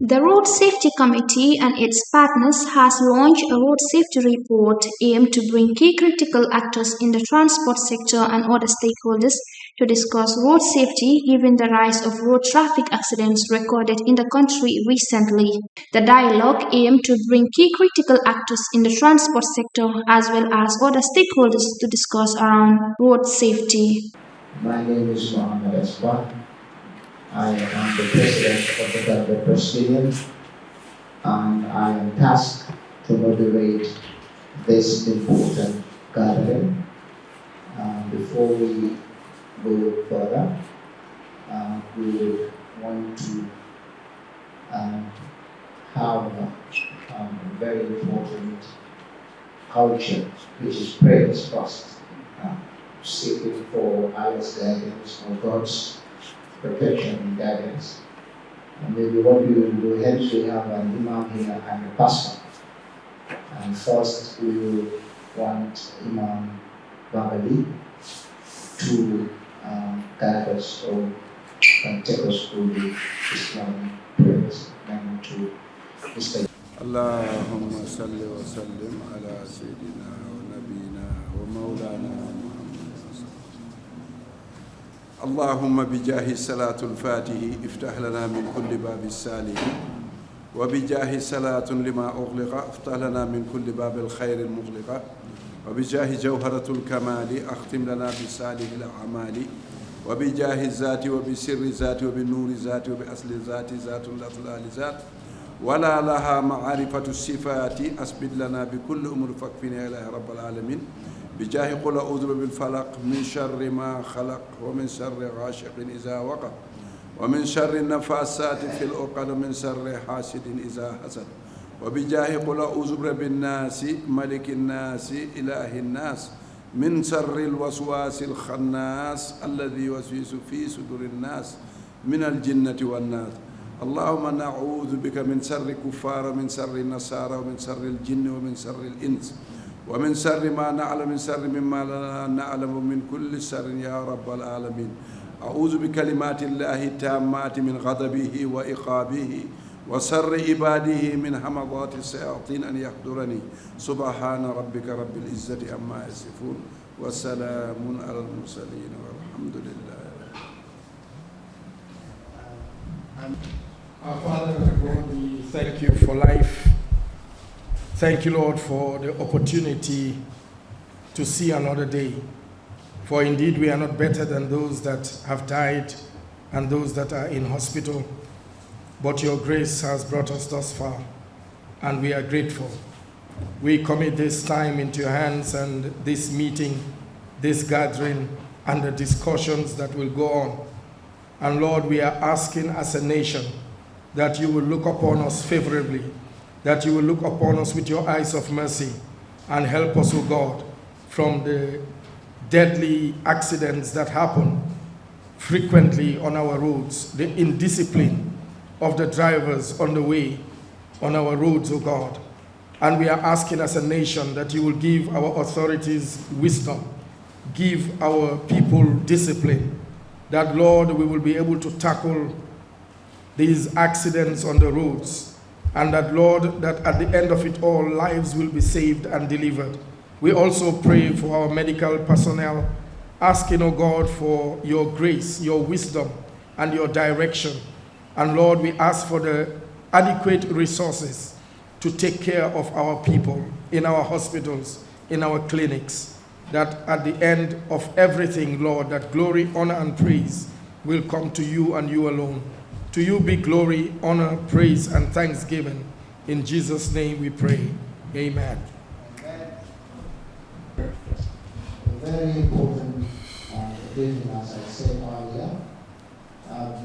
The Road Safety Committee and its partners has launched a road safety report aimed to bring key critical actors in the transport sector and other stakeholders to discuss road safety given the rise of road traffic accidents recorded in the country recently. The dialogue aimed to bring key critical actors in the transport sector as well as other stakeholders to discuss around road safety. My name is Mohammed Espa. I am the president of the Gambia Press Union, and I am tasked to moderate this important gathering. Before we go further, we would want to have a very important culture, which is praise first, seeking for Allah's guidance or God's protection and guidance. And maybe what we will do, hence we have an imam here and a pastor. And first we will want Imam Babali to guide us or take us through the Islamic prayers and to Mr. اللهم صل وسلم على سيدنا ونبينا ومولانا اللهم بجاه صلاة الفاتح افتح لنا من كل باب السالك وبجاه صلاة لما أغلق افتح لنا من كل باب الخير المغلق وبجاه جوهرة الكمال أختم لنا بصالح الأعمال وبجاه الذات وبسر الذات وبالنور الذات وبأصل الذات ذات الأطلال ذات ولا لها معرفة الصفات أثبت لنا بكل أمور فاكفنا إله رب العالمين بجاه قل أعوذ بالفلق من شر ما خلق ومن شر غاشق إذا وقب ومن شر النفاسات في العقد ومن شر حاسد إذا حسد وبجاه قل أعوذ برب الناس ملك الناس إله الناس من شر الوسواس الخناس الذي يوسوس في صدور الناس من الجنة والناس اللهم نعوذ بك من شر كفار ومن شر النصارى ومن شر الجن ومن شر الإنس ومن شر ما نعلم من شر مما لا نعلم من كل شر يا رب العالمين أعوذ بكلمات الله التامات من غضبه وإقابه وشر عباده من همضات الشياطين أن يحضرني سبحان ربك رب العزة عما يصفون وسلام على المرسلين والحمد لله. Our Father and God, we thank you for life. Thank you, Lord, for the opportunity to see another day. For indeed, we are not better than those that have died and those that are in hospital. But your grace has brought us thus far, and we are grateful. We commit this time into your hands and this meeting, this gathering, and the discussions that will go on. And Lord, we are asking as a nation that you will look upon us favorably, that you will look upon us with your eyes of mercy and help us, O God, from the deadly accidents that happen frequently on our roads, the indiscipline of the drivers on the way on our roads, O God. And we are asking as a nation that you will give our authorities wisdom, give our people discipline, that, Lord, we will be able to tackle these accidents on the roads, and that, Lord, that at the end of it all, lives will be saved and delivered. We also pray for our medical personnel, asking, O God, for your grace, your wisdom, and your direction. And Lord, we ask for the adequate resources to take care of our people in our hospitals, in our clinics, that at the end of everything, Lord, that glory, honor, and praise will come to you and you alone. To you be glory, honor, praise, and thanksgiving. In Jesus' name we pray. Amen. Very important occasion, as I said earlier.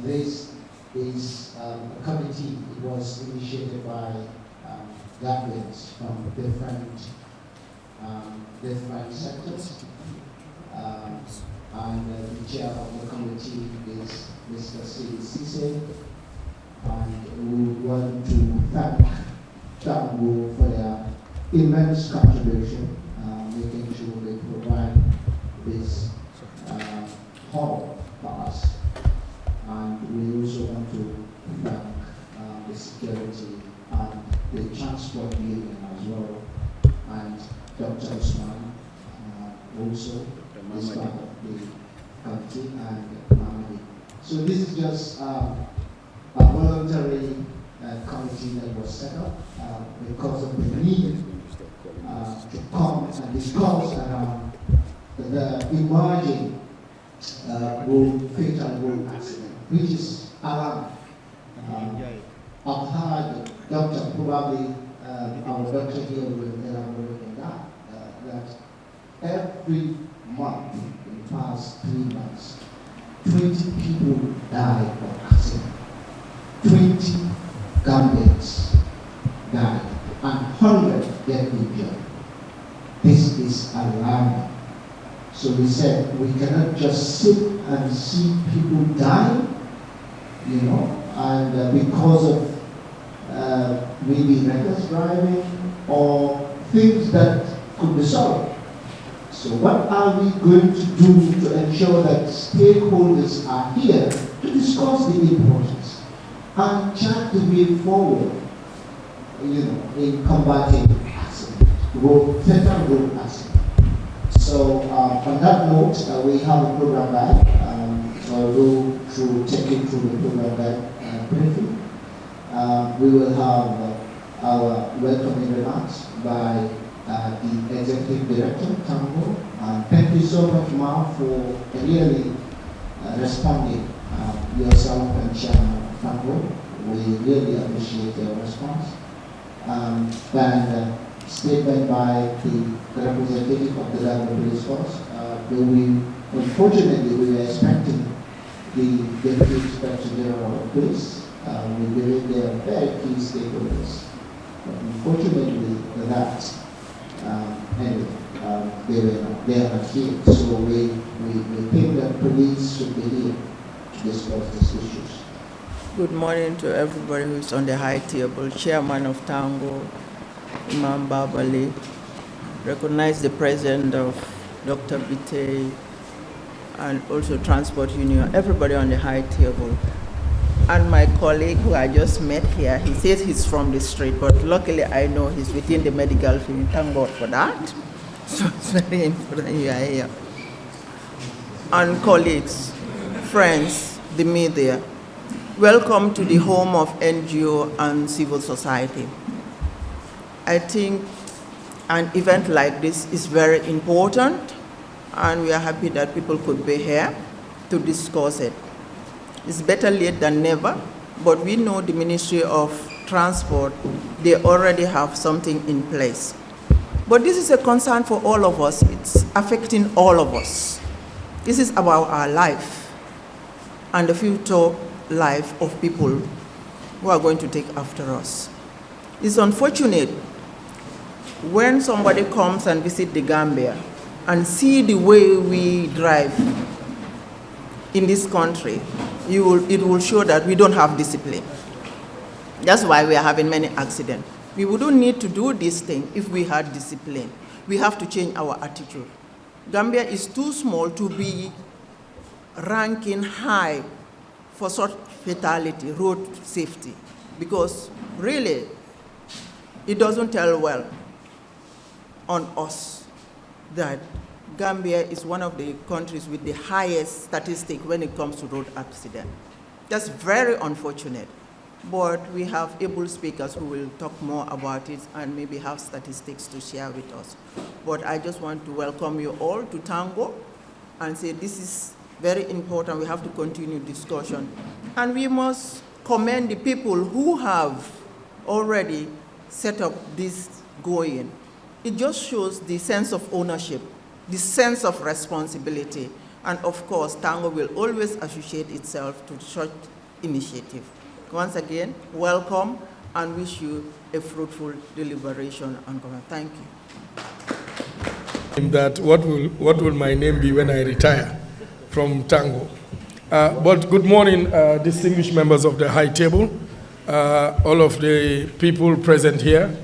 This is a committee. It was initiated by Gambians from different sectors. And the chair of the committee is Mr. Sise. And we want to thank Tambu for their immense contribution, making sure they provide this hall for us. And we also want to thank the security also is part of the committee, and Mamadi. So this is just a voluntary committee that was set up because of the need to come and discuss around the emerging fatal road accident, which is alarming. I've heard doctor, probably our doctor here will elaborate on that every month in the past 3 months, 20 people died of accident. 20 Gambians died and 100 get injured. This is alarming. So we said we cannot just sit and see people die, and because of maybe reckless driving or things that could be solved. So what are we going to do to ensure that stakeholders are here to discuss the importance and chart the way forward, in combating accidents, fatal road accidents. So on that note, we have a program guide. So I'll go through, take you through the program guide briefly. We will have our welcoming remarks by the Executive Director, Tango. Thank you so much, Ma, for really responding, yourself and Chairman Tango. We really appreciate your response. And statement by the representative of the Gambia Police Force. Unfortunately, we were expecting the Deputy Inspector General of Police. We believe they are very key stakeholders. But unfortunately, they are not here. So we think that police should be here to discuss these issues. Good morning to everybody who is on the high table. Chairman of Tango, Imam Babali, recognize the president of Dr. Bite, and also Transport Union, everybody on the high table. And my colleague who I just met here, he says he's from the street, but luckily I know he's within the medical field. Thank God for that. So it's very important you are here. And colleagues, friends, the media, welcome to the home of NGO and civil society. I think an event like this is very important, and we are happy that people could be here to discuss it. It's better late than never, but we know the Ministry of Transport, they already have something in place. But this is a concern for all of us. It's affecting all of us. This is about our life and the future life of people who are going to take after us. It's unfortunate when somebody comes and visit the Gambia and see the way we drive in this country, it will show that we don't have discipline. That's why we are having many accidents. We wouldn't need to do this thing if we had discipline. We have to change our attitude. Gambia is too small to be ranking high for such fatality, road safety, because really, it doesn't tell well on us that Gambia is one of the countries with the highest statistic when it comes to road accident. That's very unfortunate, but we have able speakers who will talk more about it and maybe have statistics to share with us. But I just want to welcome you all to Tango and say this is very important. We have to continue discussion. And we must commend the people who have already set up this going. It just shows the sense of ownership, the sense of responsibility. And of course, Tango will always associate itself to such initiative. Once again, welcome and wish you a fruitful deliberation and comment. Thank you. That what will my name be when I retire from Tango? But good morning, distinguished members of the high table, all of the people present here.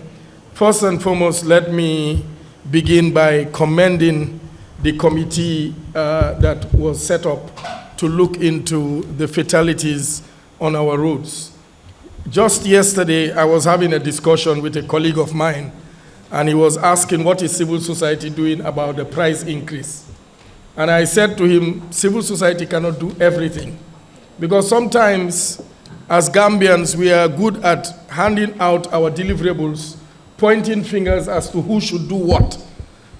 First and foremost, let me begin by commending the committee that was set up to look into the fatalities on our roads. Just yesterday, I was having a discussion with a colleague of mine, and he was asking what is civil society doing about the price increase. And I said to him, civil society cannot do everything, because sometimes as Gambians we are good at handing out our deliverables, pointing fingers as to who should do what.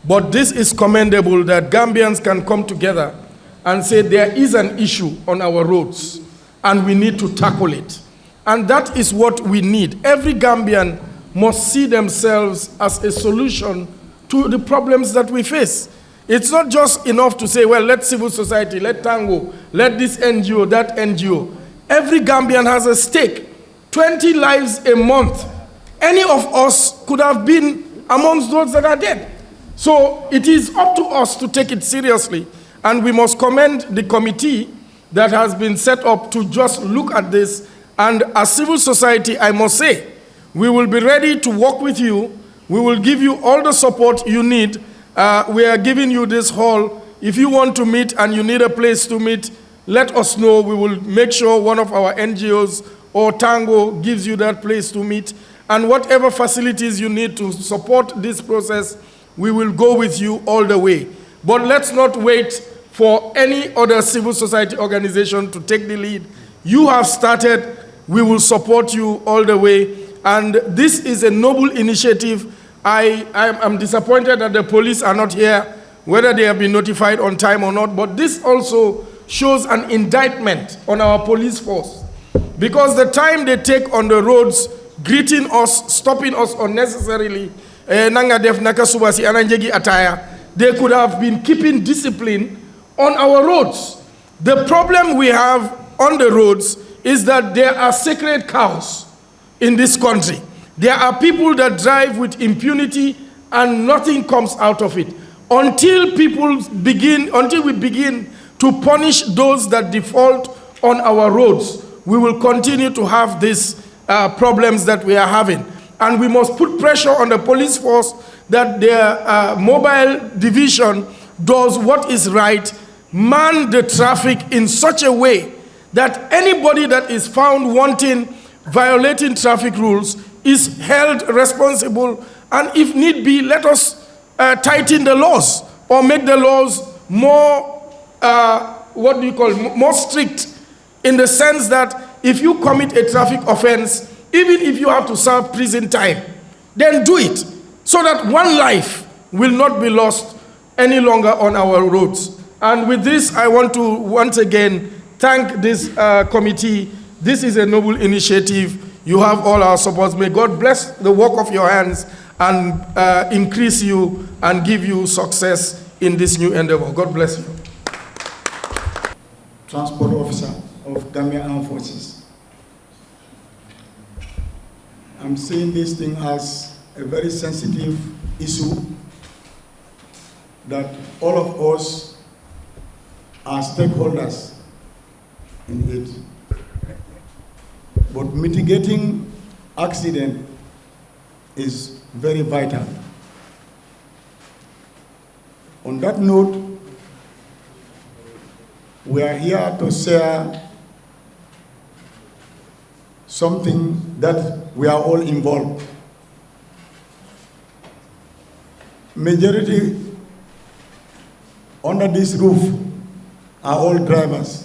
But this is commendable that Gambians can come together and say there is an issue on our roads and we need to tackle it. And that is what we need. Every Gambian must see themselves as a solution to the problems that we face. It's not just enough to say, well, let civil society, let Tango, let this NGO, that NGO. Every Gambian has a stake. 20 lives a month. Any of us could have been amongst those that are dead. So it is up to us to take it seriously. And we must commend the committee that has been set up to just look at this. And as civil society, I must say, we will be ready to work with you. We will give you all the support you need. We are giving you this hall. If you want to meet and you need a place to meet, let us know. We will make sure one of our NGOs or Tango gives you that place to meet. And whatever facilities you need to support this process, we will go with you all the way. But let's not wait for any other civil society organization to take the lead. You have started. We will support you all the way. And this is a noble initiative. I'm disappointed that the police are not here, whether they have been notified on time or not. But this also shows an indictment on our police force, because the time they take on the roads, greeting us, stopping us unnecessarily, they could have been keeping discipline on our roads. The problem we have on the roads is that there are sacred cows in this country. There are people that drive with impunity and nothing comes out of it. Until we begin to punish those that default on our roads, we will continue to have these problems that we are having. And we must put pressure on the police force that their mobile division does what is right, man the traffic in such a way that anybody that is found wanting, violating traffic rules is held responsible, and if need be, let us tighten the laws or make the laws more, more strict, in the sense that if you commit a traffic offense, even if you have to serve prison time, then do it, so that one life will not be lost any longer on our roads. And with this, I want to once again thank this committee. This is a noble initiative. You have all our support. May God bless the work of your hands and increase you and give you success in this new endeavor. God bless you. Transport Officer of Gambia Armed Forces. I'm seeing this thing as a very sensitive issue that all of us are stakeholders in it. But mitigating accident is very vital. On that note, we are here to share something that we are all involved. Majority under this roof are all drivers.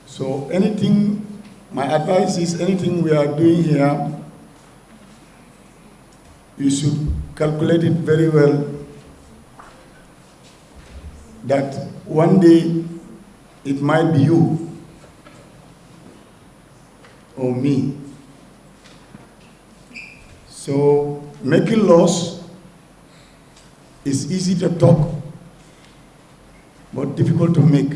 So anything, my advice is anything we are doing here, you should calculate it very well, that one day it might be you or me. So making laws is easy to talk, but difficult to make.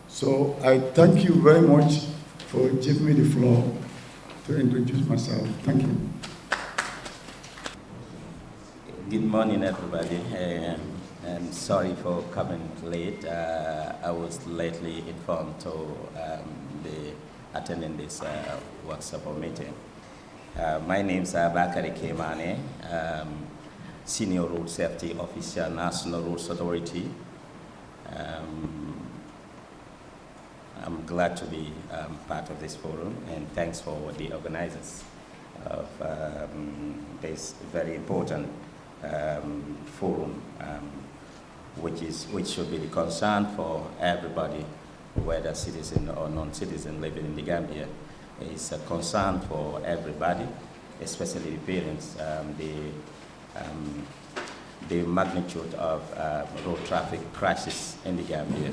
So I thank you very much for giving me the floor to introduce myself. Thank you. Good morning, everybody, and sorry for coming late. I was lately informed to be attending this workshop or meeting. My name is Bakari Kemane, Senior Road Safety Officer, National Roads Authority. I'm glad to be part of this forum, and thanks for the organizers of this very important forum, which should be the concern for everybody, whether citizen or non-citizen living in the Gambia. It's a concern for everybody, especially the parents. The magnitude of road traffic crashes in the Gambia.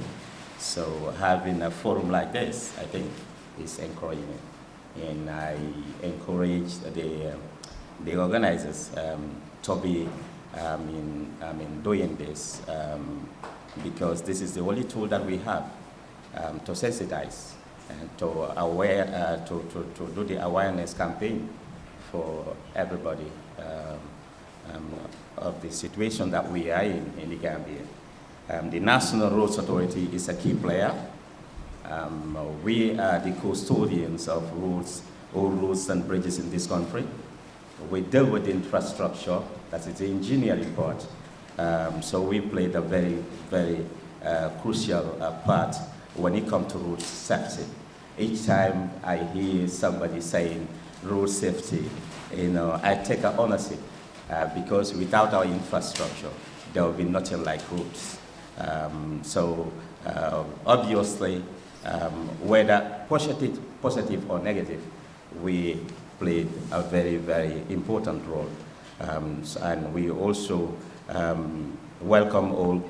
So having a forum like this, I think, is encouraging. And I encourage the organizers to be doing this because this is the only tool that we have to sensitize and to do the awareness campaign for everybody of the situation that we are in the Gambia. The National Roads Authority is a key player. We are the custodians of roads, all roads and bridges in this country. We deal with infrastructure, that is the engineering part. So we played a very, very crucial part when it comes to road safety. Each time I hear somebody saying road safety, I take an ownership because without our infrastructure, there will be nothing like roads. Obviously, whether positive or negative, we played a very, very important role. And we also welcome all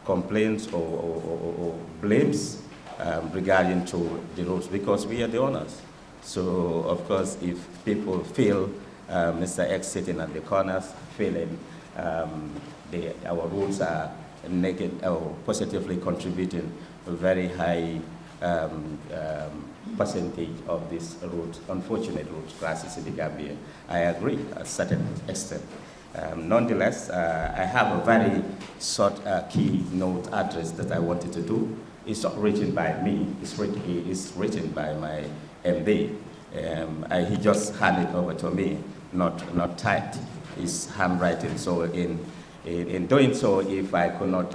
complaints or blames regarding to the roads because we are the owners. So, of course, if people feel Mr. X sitting at the corners feeling our roads are negative or positively contributing a very high percentage of this road, unfortunate road crashes in the Gambia. I agree to a certain extent. Nonetheless, I have a very short keynote address that I wanted to do. It's not written by me, it's written by my MD. He just handed it over to me, not typed. It's handwriting. So in doing so, if I could not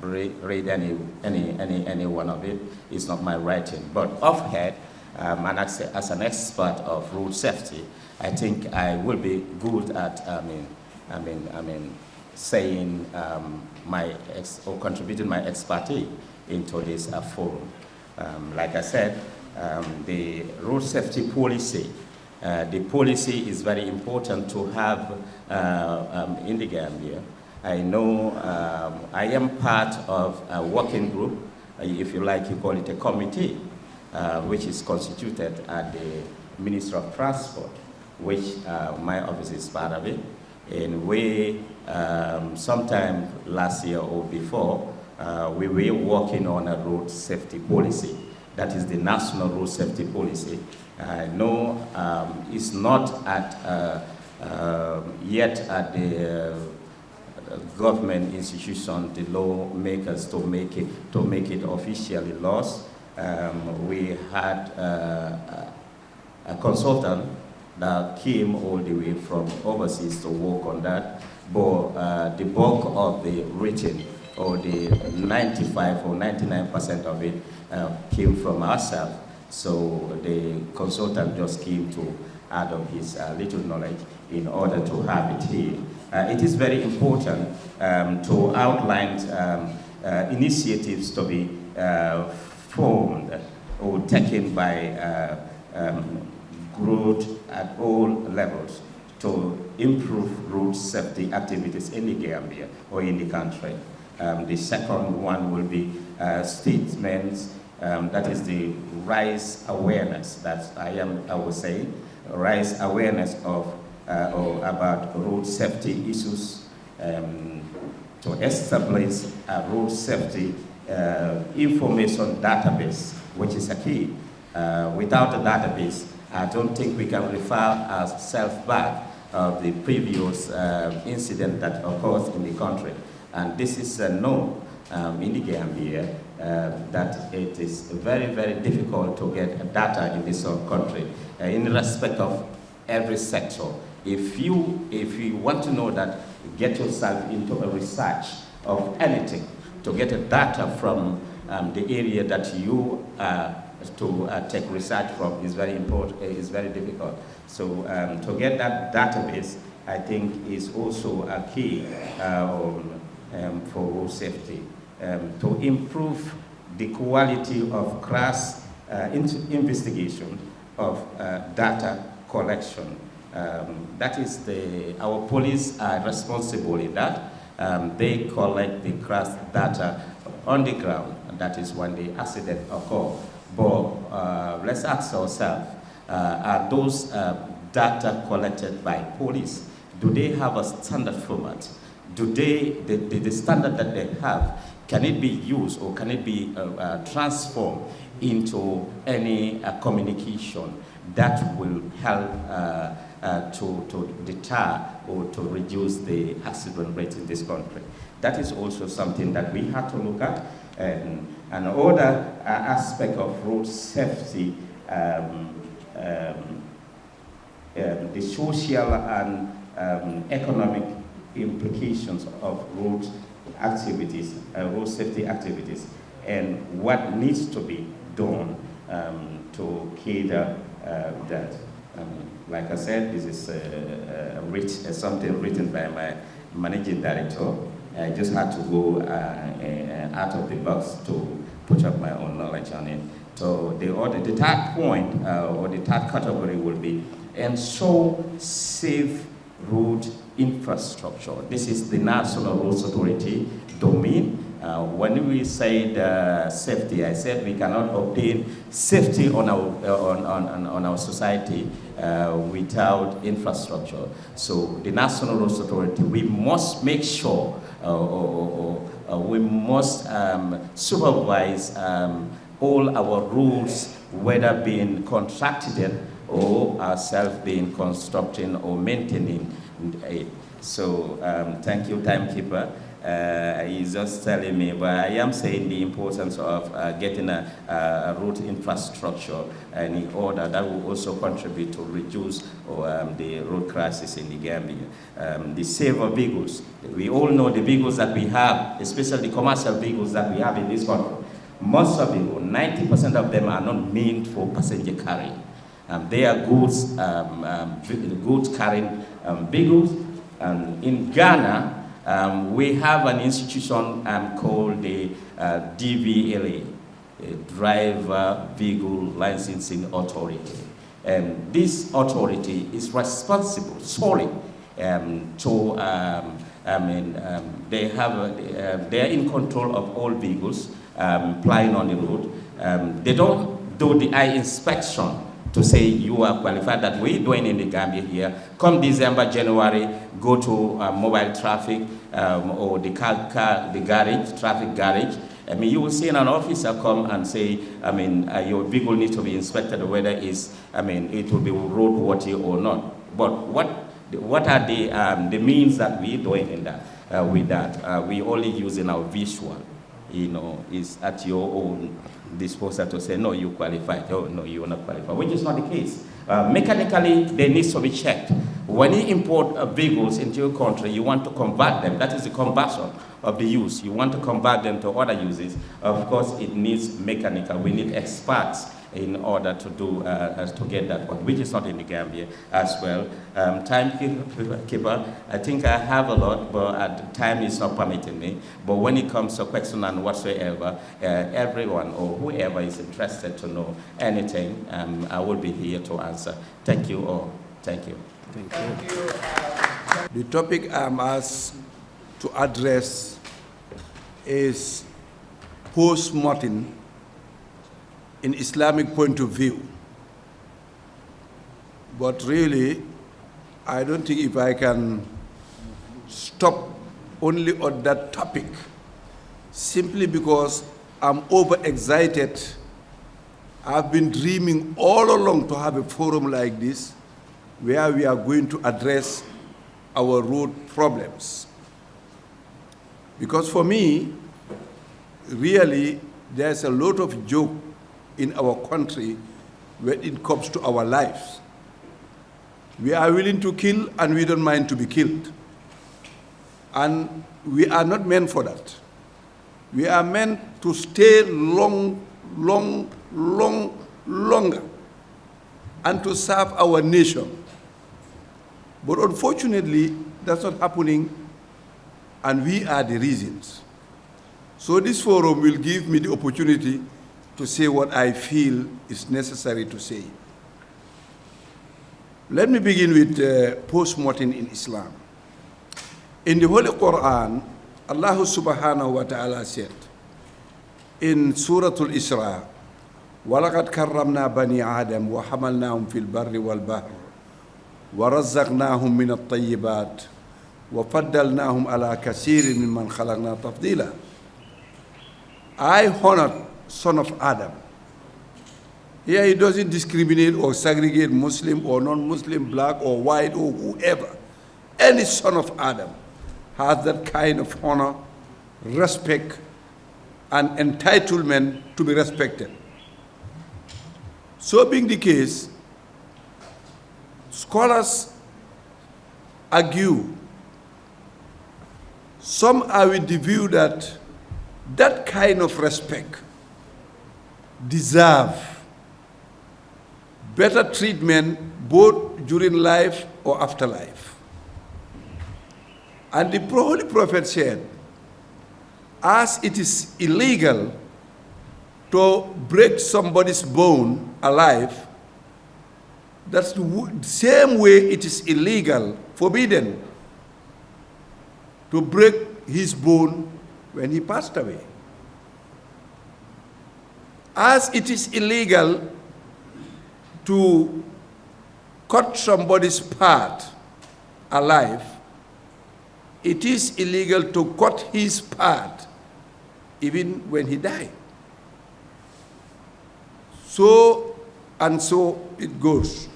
read any one of it, it's not my writing. But offhand, and as an expert of road safety, I think I will be good at saying or contributing my expertise into this forum. Like I said, the road safety policy. The policy is very important to have in the Gambia. I know I am part of a working group, if you like, you call it a committee, which is constituted at the Ministry of Transport, which my office is part of it. And we, sometime last year or before, we were working on a road safety policy. That is the National Road Safety Policy. I know it's not yet at the government institution, the lawmakers to make it officially laws. We had a consultant that came all the way from overseas to work on that, but the bulk of the written, or the 95 or 99% of it came from ourselves. So the consultant just came to add up his little knowledge in order to have it here. It is very important to outline initiatives to be formed or taken by growth at all levels to improve road safety activities in the Gambia or in the country. The second one will be statements, that is the rise awareness, that I was saying, rise awareness of or about road safety issues, to establish a road safety information database, which is a key. Without a database, I don't think we can refer ourselves back of the previous incident that occurred in the country. And this is known in the Gambia that it is very, very difficult to get data in this country in respect of every sector. If you want to know that, get yourself into a research of anything to get a data from the area that you to take research from is very important, is very difficult. So to get that database, I think is also a key for road safety. To improve the quality of cross investigation of data collection. That is our police are responsible in that. They collect the cross data on the ground, and that is when the accident occurs. But let's ask ourselves, are those data collected by police, do they have a standard format? Do they, the standard that they have, can it be used or can it be transformed into any communication that will help to deter or to reduce the accident rate in this country? That is also something that we have to look at. And another aspect of road safety, the social and economic implications of road activities, road safety activities, and what needs to be done to cater that. Like I said, this is something written by my managing director. I just had to go out of the box to put up my own knowledge on it. So the third point or the third category will be ensure safe road infrastructure. This is the National Roads Authority domain. When we say safety, I said we cannot obtain safety on our society without infrastructure. So the National Roads Authority, we must make sure, we must supervise all our roads, whether being contracted or ourselves being constructing or maintaining it. So thank you, timekeeper. He's just telling me, but I am saying the importance of getting a road infrastructure in order that will also contribute to reduce the road crisis in the Gambia. The safer vehicles, we all know the vehicles that we have, especially the commercial vehicles that we have in this country. Most of them, 90% of them are not meant for passenger carrying. They are goods carrying vehicles. In Ghana, we have an institution called the DVLA, Driver Vehicle Licensing Authority. This authority is responsible solely to, they are in control of all vehicles plying on the road. They don't do the eye inspection to say you are qualified, that we're doing in the Gambia here. Come December, January, go to mobile traffic or the garage, traffic garage. I mean, you will see an officer come and say, I mean, your vehicle needs to be inspected, whether it's, I mean, it will be roadworthy or not. But what are the means that we're doing in that? With that, we only using our visual. You know, is at your own disposal to say, no, you qualified, oh, no, you are not qualified, which is not the case. Mechanically, they need to be checked. When you import vehicles into your country, you want to convert them. That is the conversion of the use. You want to convert them to other uses. Of course, it needs mechanical. We need experts in order to do to get that one, which is not in the Gambia as well. Timekeeper, I think I have a lot, but time is not permitting me. But when it comes to question and whatsoever, everyone or whoever is interested to know anything, I will be here to answer. Thank you all. Thank you. Thank you. The topic I'm asked to address is post-mortem in Islamic point of view. But really, I don't think if I can stop only on that topic, simply because I'm overexcited. I've been dreaming all along to have a forum like this where we are going to address our road problems. Because for me, really, there's a lot of joke in our country when it comes to our lives. We are willing to kill and we don't mind to be killed. And we are not meant for that. We are meant to stay longer, and to serve our nation. But unfortunately, that's not happening, and we are the reasons. So this forum will give me the opportunity to say what I feel is necessary to say. Let me begin with post-mortem in Islam. In the Holy Quran, Allah subhanahu wa ta'ala said in Surah Al-Isra, وَلَقَدْ كَرَّمْنَا بَنِي آدَمَ وَحَمَلْنَاهُمْ فِي الْبَرِّ وَالْبَحْرِ وَرَزَّقْنَاهُم مِّنَ الطَّيِّبَاتِ وَفَضَّلْنَاهُمْ عَلَى كَثِيرٍ مِّمَّنْ خَلَقْنَا تَفْضِيلًا. I honored son of Adam. Here he doesn't discriminate or segregate Muslim or non-Muslim, black or white or whoever. Any son of Adam has that kind of honor, respect, and entitlement to be respected. So being the case, scholars argue, some are with the view that that kind of respect deserve better treatment both during life or after life. And the Holy Prophet said, as it is illegal to break somebody's bone alive, that's the same way it is illegal, forbidden, to break his bone when he passed away. As it is illegal to cut somebody's part alive, it is illegal to cut his part even when he died. So and so it goes.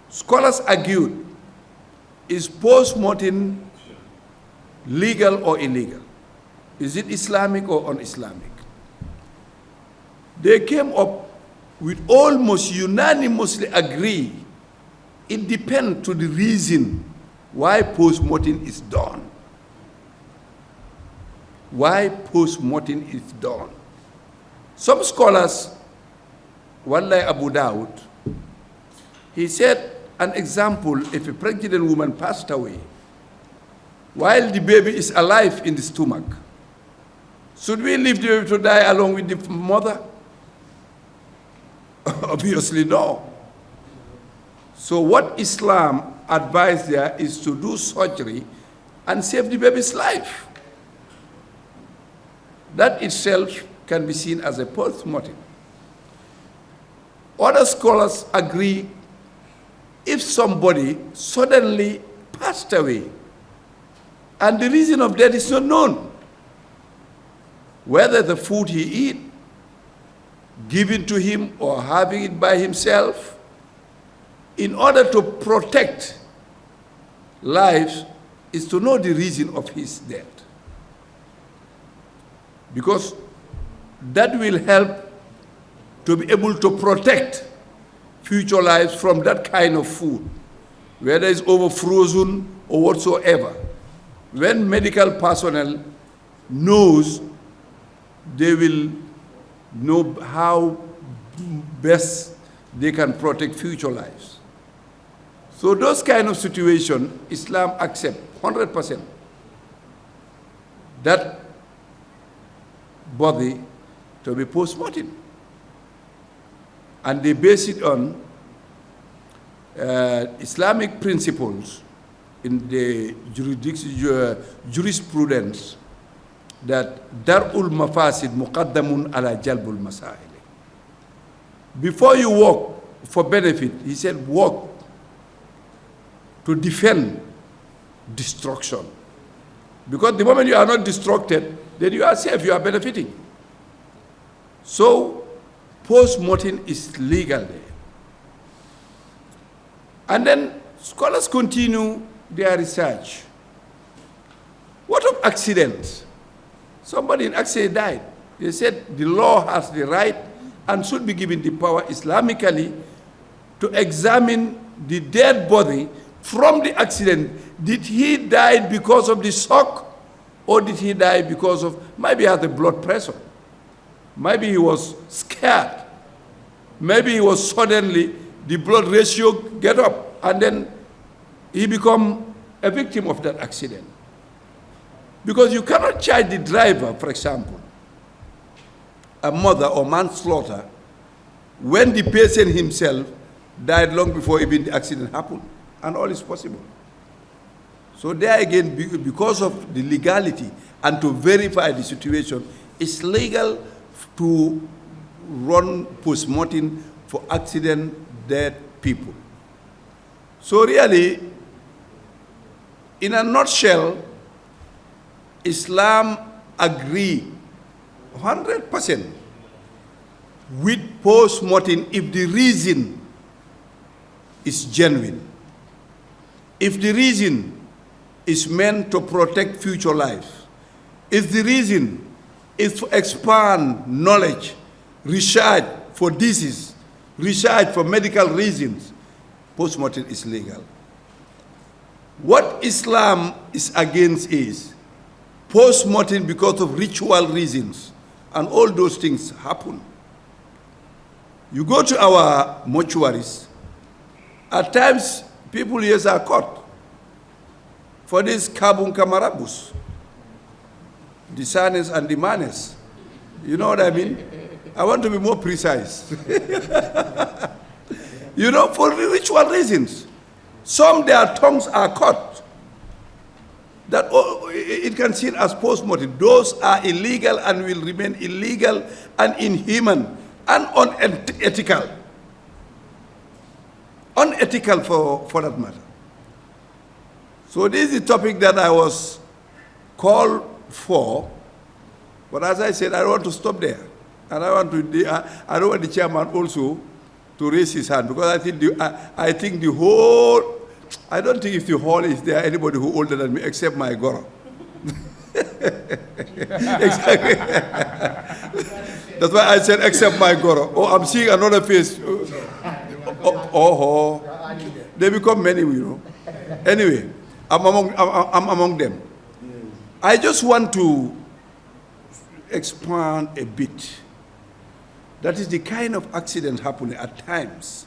Scholars argued, is post-mortem legal or illegal? Is it Islamic or un-Islamic? They came up with almost unanimously agree it depends to the reason why post-mortem is done. Why post-mortem is done. Some scholars, one like Abu Dawud, he said, an example, if a pregnant woman passed away while the baby is alive in the stomach, should we leave the baby to die along with the mother? Obviously no. So what Islam advised there is to do surgery and save the baby's life. That itself can be seen as a post-mortem. Other scholars agree, if somebody suddenly passed away and the reason of death is not known, whether the food he eat, given to him or having it by himself, in order to protect lives, is to know the reason of his death. Because that will help to be able to protect future lives from that kind of food, whether it's over frozen or whatsoever. When medical personnel knows, they will know how best they can protect future lives. So those kind of situations, Islam accepts 100% that body to be post-mortem. And they base it on Islamic principles in the jurisprudence that dar'ul mafasid muqaddamun ala jalbul masail. Before you work for benefit, he said work to defend destruction. Because the moment you are not destructed, then you are safe, you are benefiting. So post-mortem is legal there. And then scholars continue their research. What of accidents? Somebody in accident died. They said the law has the right and should be given the power Islamically to examine the dead body from the accident. Did he die because of the shock Or did he die because of, maybe he had a blood pressure. Maybe he was scared. Maybe he was suddenly, the blood ratio get up, and then he become a victim of that accident. Because you cannot charge the driver, for example, a murder or manslaughter, when the patient himself died long before even the accident happened, and all is possible. So there again, because of the legality and to verify the situation, it's legal to run post-mortem for accident dead people. So really, in a nutshell, Islam agree 100% with post-mortem if the reason is genuine. If the reason is meant to protect future life, if the reason is to expand knowledge, research for disease, research for medical reasons, post-mortem is legal. What Islam is against is post-mortem because of ritual reasons, and all those things happen. You go to our mortuaries, at times people here are caught for this kabun kamarabus, the sanes and the manes. You know what I mean? I want to be more precise. You know, for ritual reasons. Some their tongues are cut. That it can seen as post-mortem. Those are illegal and will remain illegal and inhuman and unethical. Unethical for that matter. So this is the topic that I was called for, but as I said, I don't want to stop there. And I don't want the chairman also to raise his hand, because I think the whole, I don't think if the whole is there anybody who older than me except my Goro. Exactly. That's why I said except my Goro. Oh, I'm seeing another face. They become many, you know. Anyway, I'm among them. I just want to expand a bit. That is the kind of accident happening at times.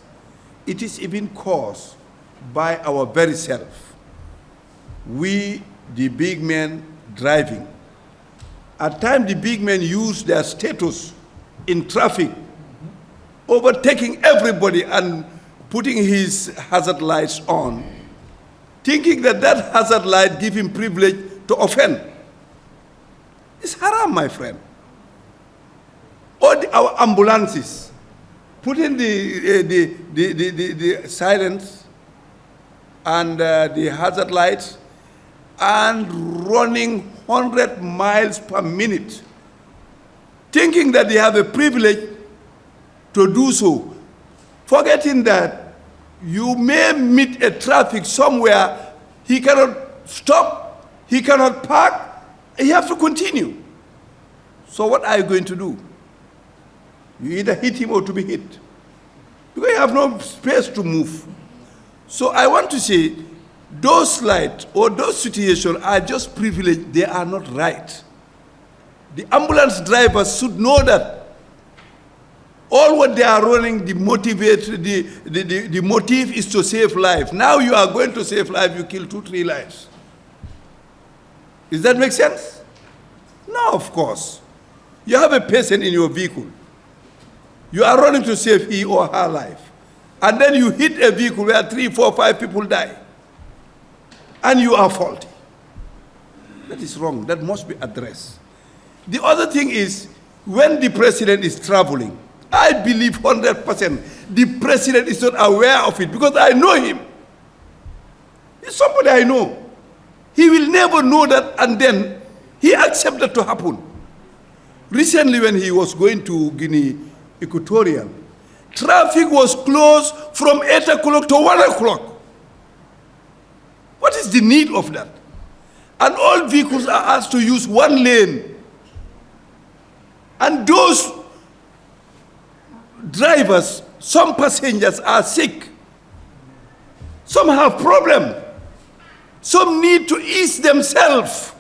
It is even caused by our very self. We, the big men driving. At times, the big men use their status in traffic, overtaking everybody and putting his hazard lights on, thinking that that hazard light gives him privilege to offend. It's haram, my friend. Or our ambulances, putting the sirens and the hazard lights and running 100 miles per minute, thinking that they have a privilege to do so, forgetting that you may meet a traffic somewhere, he cannot stop, he cannot park, he has to continue. So what are you going to do? You either hit him or to be hit, because you have no space to move. So I want to say, those lights or those situations are just privileged, they are not right. The ambulance drivers should know that all what they are running, the motive is to save life. Now you are going to save life, you kill 2-3 lives. Does that make sense? No, of course. You have a patient in your vehicle. You are running to save he or her life. And then you hit a vehicle where 3, 4, 5 people die. And you are faulty. That is wrong. That must be addressed. The other thing is, when the president is traveling, I believe 100% the president is not aware of it, because I know him. He's somebody I know. He will never know that, and then he accepted to happen. Recently, when he was going to Guinea Equatorial, traffic was closed from 8 o'clock to 1 o'clock. What is the need of that? And all vehicles are asked to use one lane. And those drivers, some passengers are sick. Some have problems. Some need to ease themselves.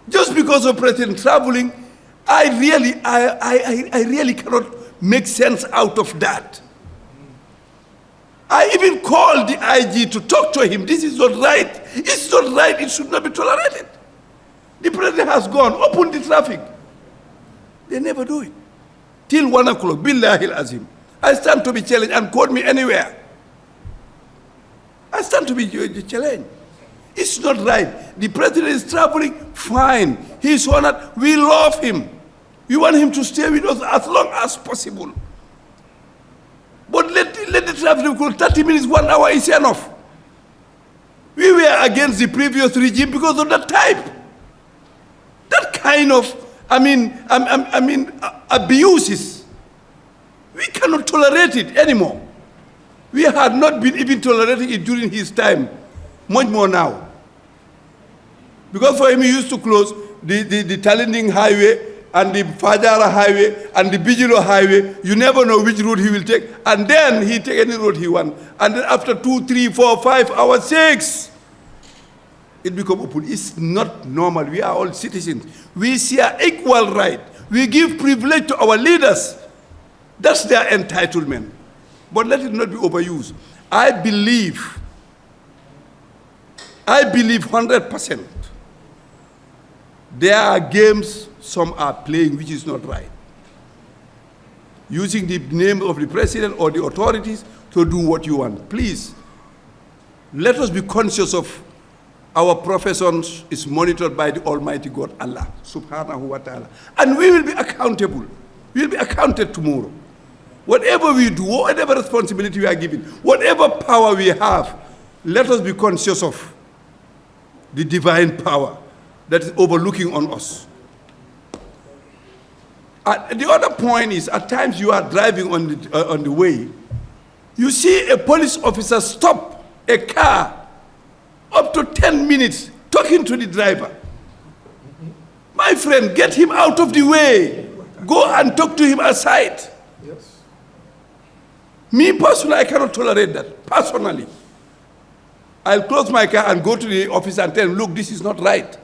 Just because of President traveling, I really cannot make sense out of that. I even called the IG to talk to him. This is not right. It's not right. It should not be tolerated. The president has gone, open the traffic. They never do it. Till 1 o'clock, Billahi al-Azim. I stand to be challenged and call me anywhere. I stand to be challenged. It's not right. The president is traveling, fine. He's honored. We love him. We want him to stay with us as long as possible. But let the traffic go 30 minutes, 1 hour is enough. We were against the previous regime because of that type. That kind of, abuses. We cannot tolerate it anymore. We had not been even tolerating it during his time. Much more now. Because for him, he used to close the Talending Highway and the Fajara Highway and the Bijilo Highway. You never know which route he will take. And then he take any road he wants. And then after 2, 3, 4, 5 hours, 6, it becomes open. It's not normal. We are all citizens. We share equal right. We give privilege to our leaders. That's their entitlement. But let it not be overused. I believe 100%. There are games some are playing which is not right. Using the name of the president or the authorities to do what you want. Please, let us be conscious of our profession is monitored by the Almighty God, Allah, subhanahu wa ta'ala. And we will be accountable. We will be accounted tomorrow. Whatever we do, whatever responsibility we are given, whatever power we have, let us be conscious of the divine power that is overlooking on us. The other point is, at times you are driving on the way, you see a police officer stop a car up to 10 minutes talking to the driver. My friend, get him out of the way. Go and talk to him aside. Yes. Me personally, I cannot tolerate that. Personally. I'll close my car and go to the office and tell him, look, this is not right.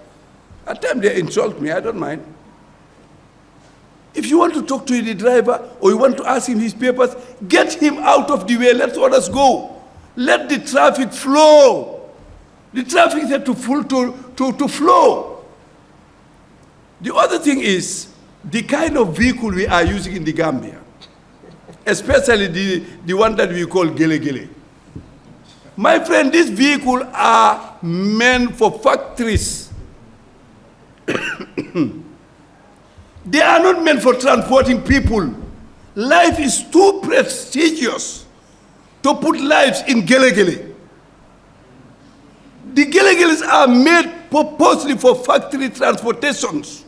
At times they insult me, I don't mind. If you want to talk to the driver or you want to ask him his papers, get him out of the way, let others go. Let the traffic flow. The traffic is there to flow. The other thing is the kind of vehicle we are using in the Gambia, especially the one that we call Gele Gele. My friend, these vehicles are meant for factories. They are not meant for transporting people. Life is too prestigious to put lives in Gele Gele. The Gele Geles are made purposely for factory transportations.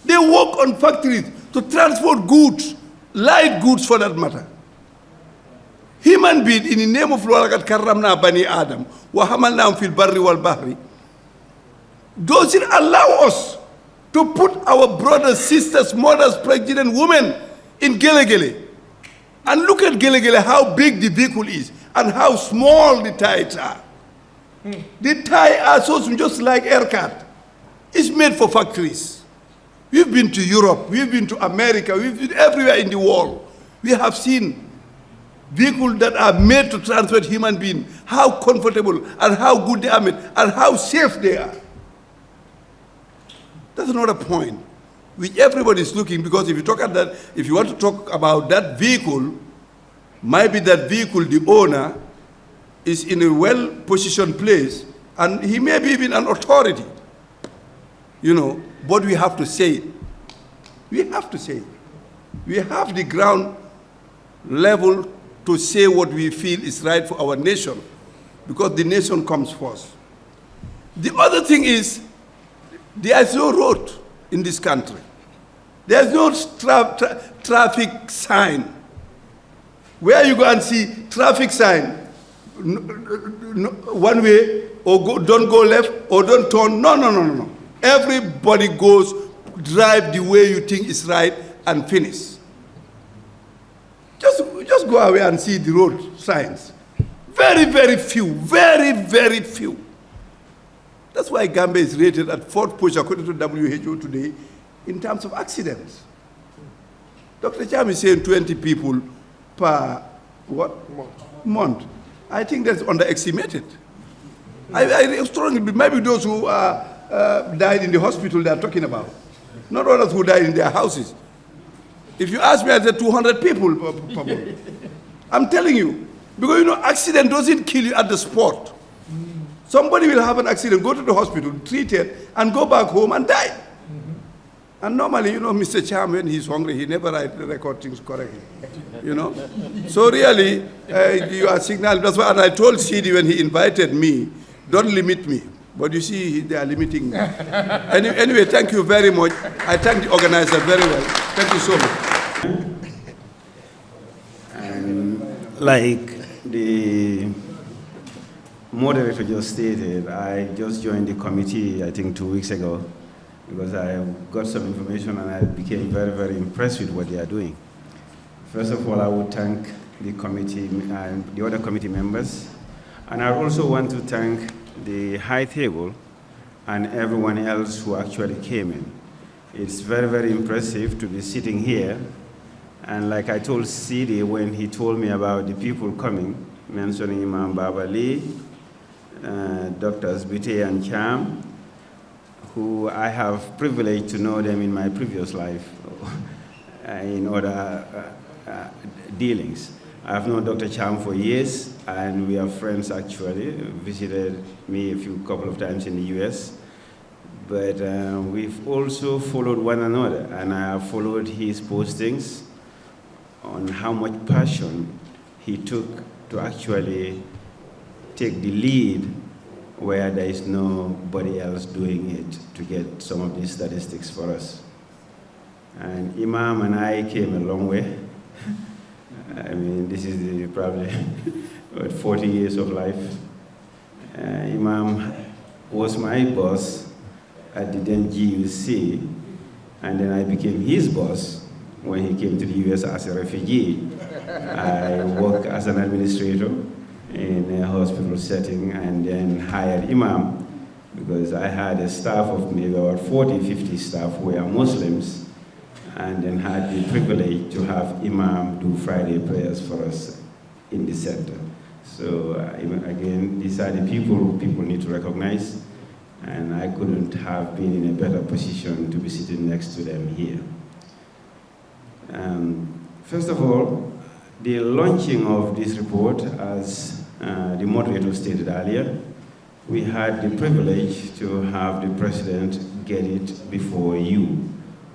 They work on factories to transport goods, light goods for that matter. Human being, in the name of Allah, karramna bani Adam, wa hamalnahum fil barri wal bahri, doesn't allow us to put our brothers, sisters, mothers, pregnant women in Gele Gele. And look at Gele Gele, how big the vehicle is and how small the tires are. The tires are so just like aircraft. It's made for factories. We've been to Europe, we've been to America, we've been everywhere in the world. We have seen vehicles that are made to transport human beings, how comfortable and how good they are made and how safe they are. That's another point which everybody is looking, because if you talk at that, if you want to talk about that vehicle, maybe that vehicle, the owner, is in a well-positioned place, and he may be even an authority, you know, but we have to say it. We have to say it. We have the ground level to say what we feel is right for our nation, because the nation comes first. The other thing is, there is no road in this country. There is no traffic sign. Where you go and see traffic sign, one way, or don't go left, or don't turn. No. Everybody goes, drive the way you think is right, and finish. Just go away and see the road signs. Very, very few. Very, very few. That's why Gambia is rated at 4th position according to WHO today in terms of accidents. Dr. Cham is saying 20 people per month. I think that's underestimated. I strongly believe maybe those who died in the hospital they are talking about, not others who died in their houses. If you ask me, I said 200 people per month. I'm telling you, because accident doesn't kill you at the spot. Somebody will have an accident, go to the hospital, treat it, and go back home and die. And normally, Mr. Cham, when he's hungry, he never record things correctly. So really, you are signaling. That's why, and I told CD when he invited me, don't limit me. But you see, they are limiting me. Anyway, thank you very much. I thank the organizer very well. Thank you so much. And like the moderator just stated, I just joined the committee, I think 2 weeks ago, because I got some information and I became very, very impressed with what they are doing. First of all, I would thank the committee and the other committee members. And I also want to thank the high table and everyone else who actually came in. It's very, very impressive to be sitting here. And like I told CD when he told me about the people coming, mentioning Imam Baba Lee, Drs. Bite and Cham, who I have privilege to know them in my previous life in other dealings. I've known Dr. Cham for years, and we are friends actually. Visited me a couple of times in the US. But we've also followed one another, and I have followed his postings on how much passion he took to actually take the lead where there is nobody else doing it to get some of these statistics for us. And Imam and I came a long way. I mean, this is probably 40 years of life. Imam was my boss at the then GUC, and then I became his boss when he came to the US as a refugee. I worked as an administrator in a hospital setting and then hired Imam because I had a staff of maybe about 40, 50 staff who were Muslims, and then had the privilege to have Imam do Friday prayers for us in the center. So again, these are the people who people need to recognize, and I couldn't have been in a better position to be sitting next to them here. First of all, the launching of this report, as the moderator stated earlier, we had the privilege to have the president get it before you.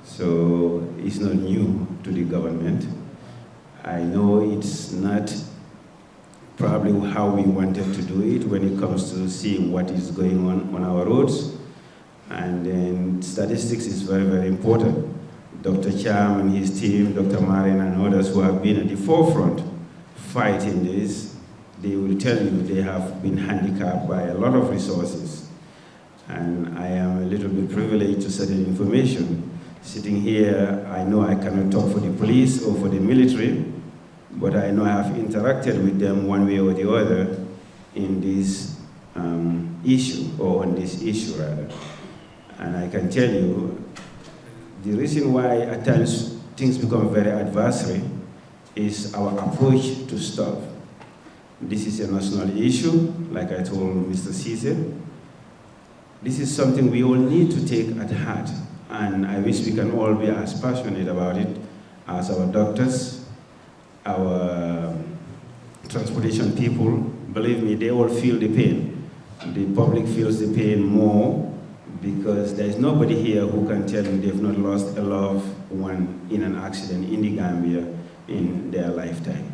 So it's not new to the government. I know it's not probably how we wanted to do it when it comes to seeing what is going on our roads. And then statistics is very, very important. Dr. Cham and his team, Dr. Marin and others who have been at the forefront fighting this, they will tell you they have been handicapped by a lot of resources. And I am a little bit privileged to certain information. Sitting here, I know I cannot talk for the police or for the military, but I know I have interacted with them one way or the other in this issue, or on this issue rather. And I can tell you, the reason why at times things become very adversary is our approach to stuff. This is a national issue, like I told Mr. Cesar. This is something we all need to take at heart. And I wish we can all be as passionate about it as our doctors, our transportation people. Believe me, they all feel the pain. The public feels the pain more because there's nobody here who can tell you they've not lost a loved one in an accident in the Gambia in their lifetime.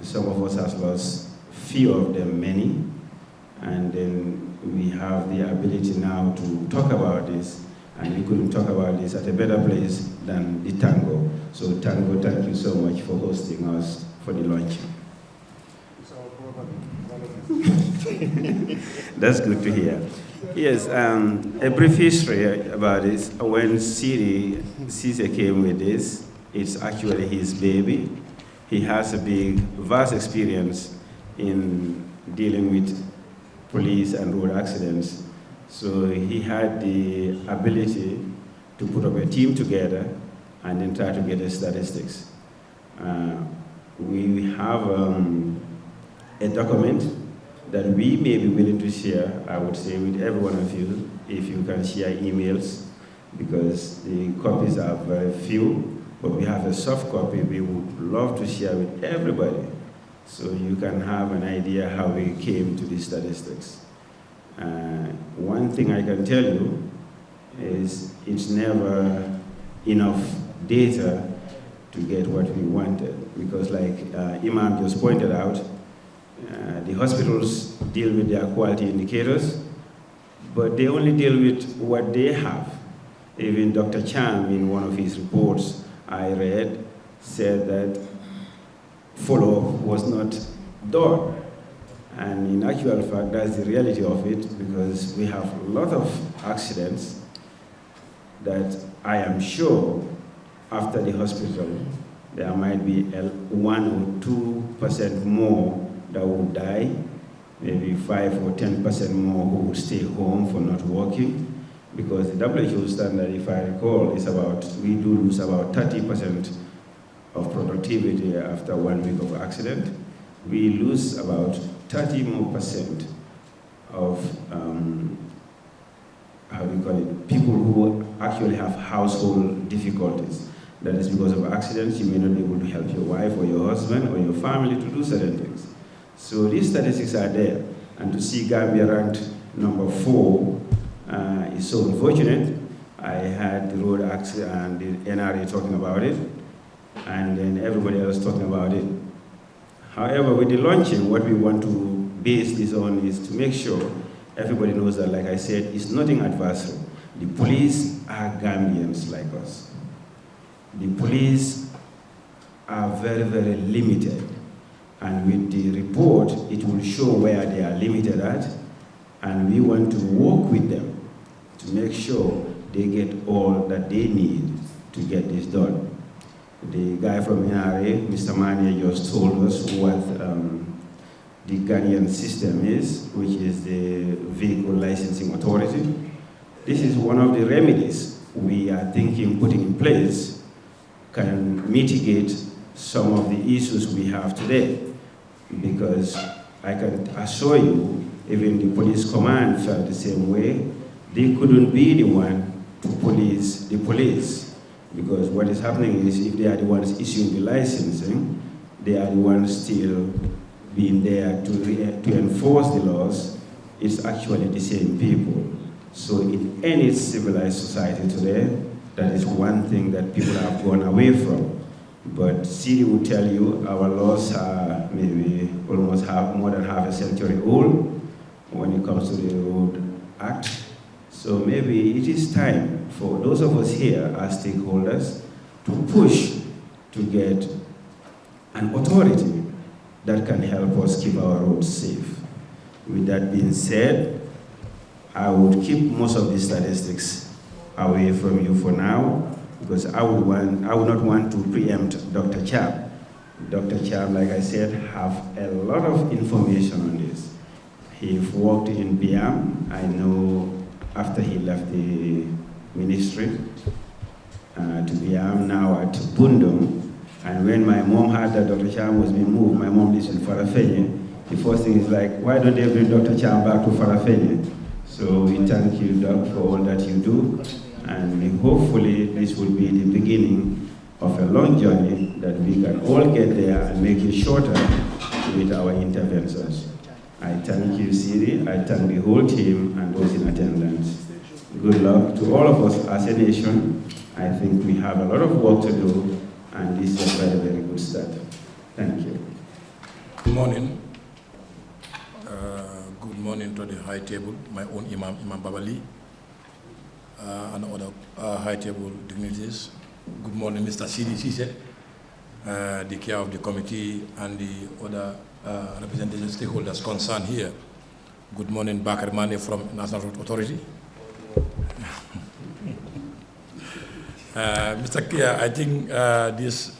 Some of us have lost few of them, many, and then we have the ability now to talk about this. And we couldn't talk about this at a better place than the Tango. So Tango, thank you so much for hosting us for the launch. That's good to hear. Yes, a brief history about this. When Cesar came with this, it's actually his baby. He has a vast experience in dealing with police and road accidents. So he had the ability to put up a team together and then try to get the statistics. We have a document that we may be willing to share, I would say, with every one of you, if you can share emails, because the copies are very few, but we have a soft copy we would love to share with everybody, so you can have an idea how we came to these statistics. One thing I can tell you is it's never enough data to get what we wanted, because like Imam just pointed out, the hospitals deal with their quality indicators, but they only deal with what they have. Even Dr. Cham, in one of his reports I read, said that follow-up was not done. And in actual fact, that's the reality of it, because we have a lot of accidents that I am sure after the hospital, there might be 1 or 2% more that would die, maybe 5 or 10% more who would stay home for not working, because the WHO standard, if I recall, is about, we do lose about 30% of productivity after 1 week of accident. We lose about 30% more of, how do you call it, people who actually have household difficulties. That is because of accidents. You may not be able to help your wife or your husband or your family to do certain things. So these statistics are there, and to see Gambia ranked number 4 is so unfortunate. I had the road accident and the NRA talking about it, and then everybody else talking about it. However, with the launching, what we want to base this on is to make sure everybody knows that, like I said, it's nothing adversarial. The police are Gambians like us. The police are very, very limited. And with the report, it will show where they are limited at, and we want to work with them to make sure they get all that they need to get this done. The guy from NRA, Mr. Mania, just told us what the Ghanaian system is, which is the Vehicle Licensing Authority. This is one of the remedies we are thinking putting in place can mitigate some of the issues we have today. Because I can assure you, even the police command felt the same way. They couldn't be the one to police the police. Because what is happening is, if they are the ones issuing the licensing, they are the ones still being there to enforce the laws. It's actually the same people. So in any civilized society today, that is one thing that people have gone away from. But Siri will tell you our laws are maybe almost more than half a century old when it comes to the Road Act. So maybe it is time for those of us here as stakeholders to push to get an authority that can help us keep our roads safe. With that being said, I would keep most of the statistics away from you for now, because I would not want to preempt Dr. Cham. Dr. Cham, like I said, have a lot of information on this. He worked in Biam. I know after he left the ministry to Biam, now at Bundum. And when my mom heard that Dr. Cham was being moved, my mom lives in Farafenye, the first thing is like, why don't they bring Dr. Cham back to Farafenye? So we thank you, Doc, for all that you do. And hopefully this will be the beginning of a long journey that we can all get there and make it shorter with our interventions. I thank you, Siri. I thank the whole team and those in attendance. Good luck to all of us as a nation. I think we have a lot of work to do, and this is a very, very good start. Thank you. Good morning. Good morning to the high table, my own Imam, Imam Babali, and other high table dignitaries. Good morning, Mr. Sidi Sise, the chair of the committee, and the other representative stakeholders concerned here. Good morning, Bakar Mane from National Road Authority. Mr. Kia, I think this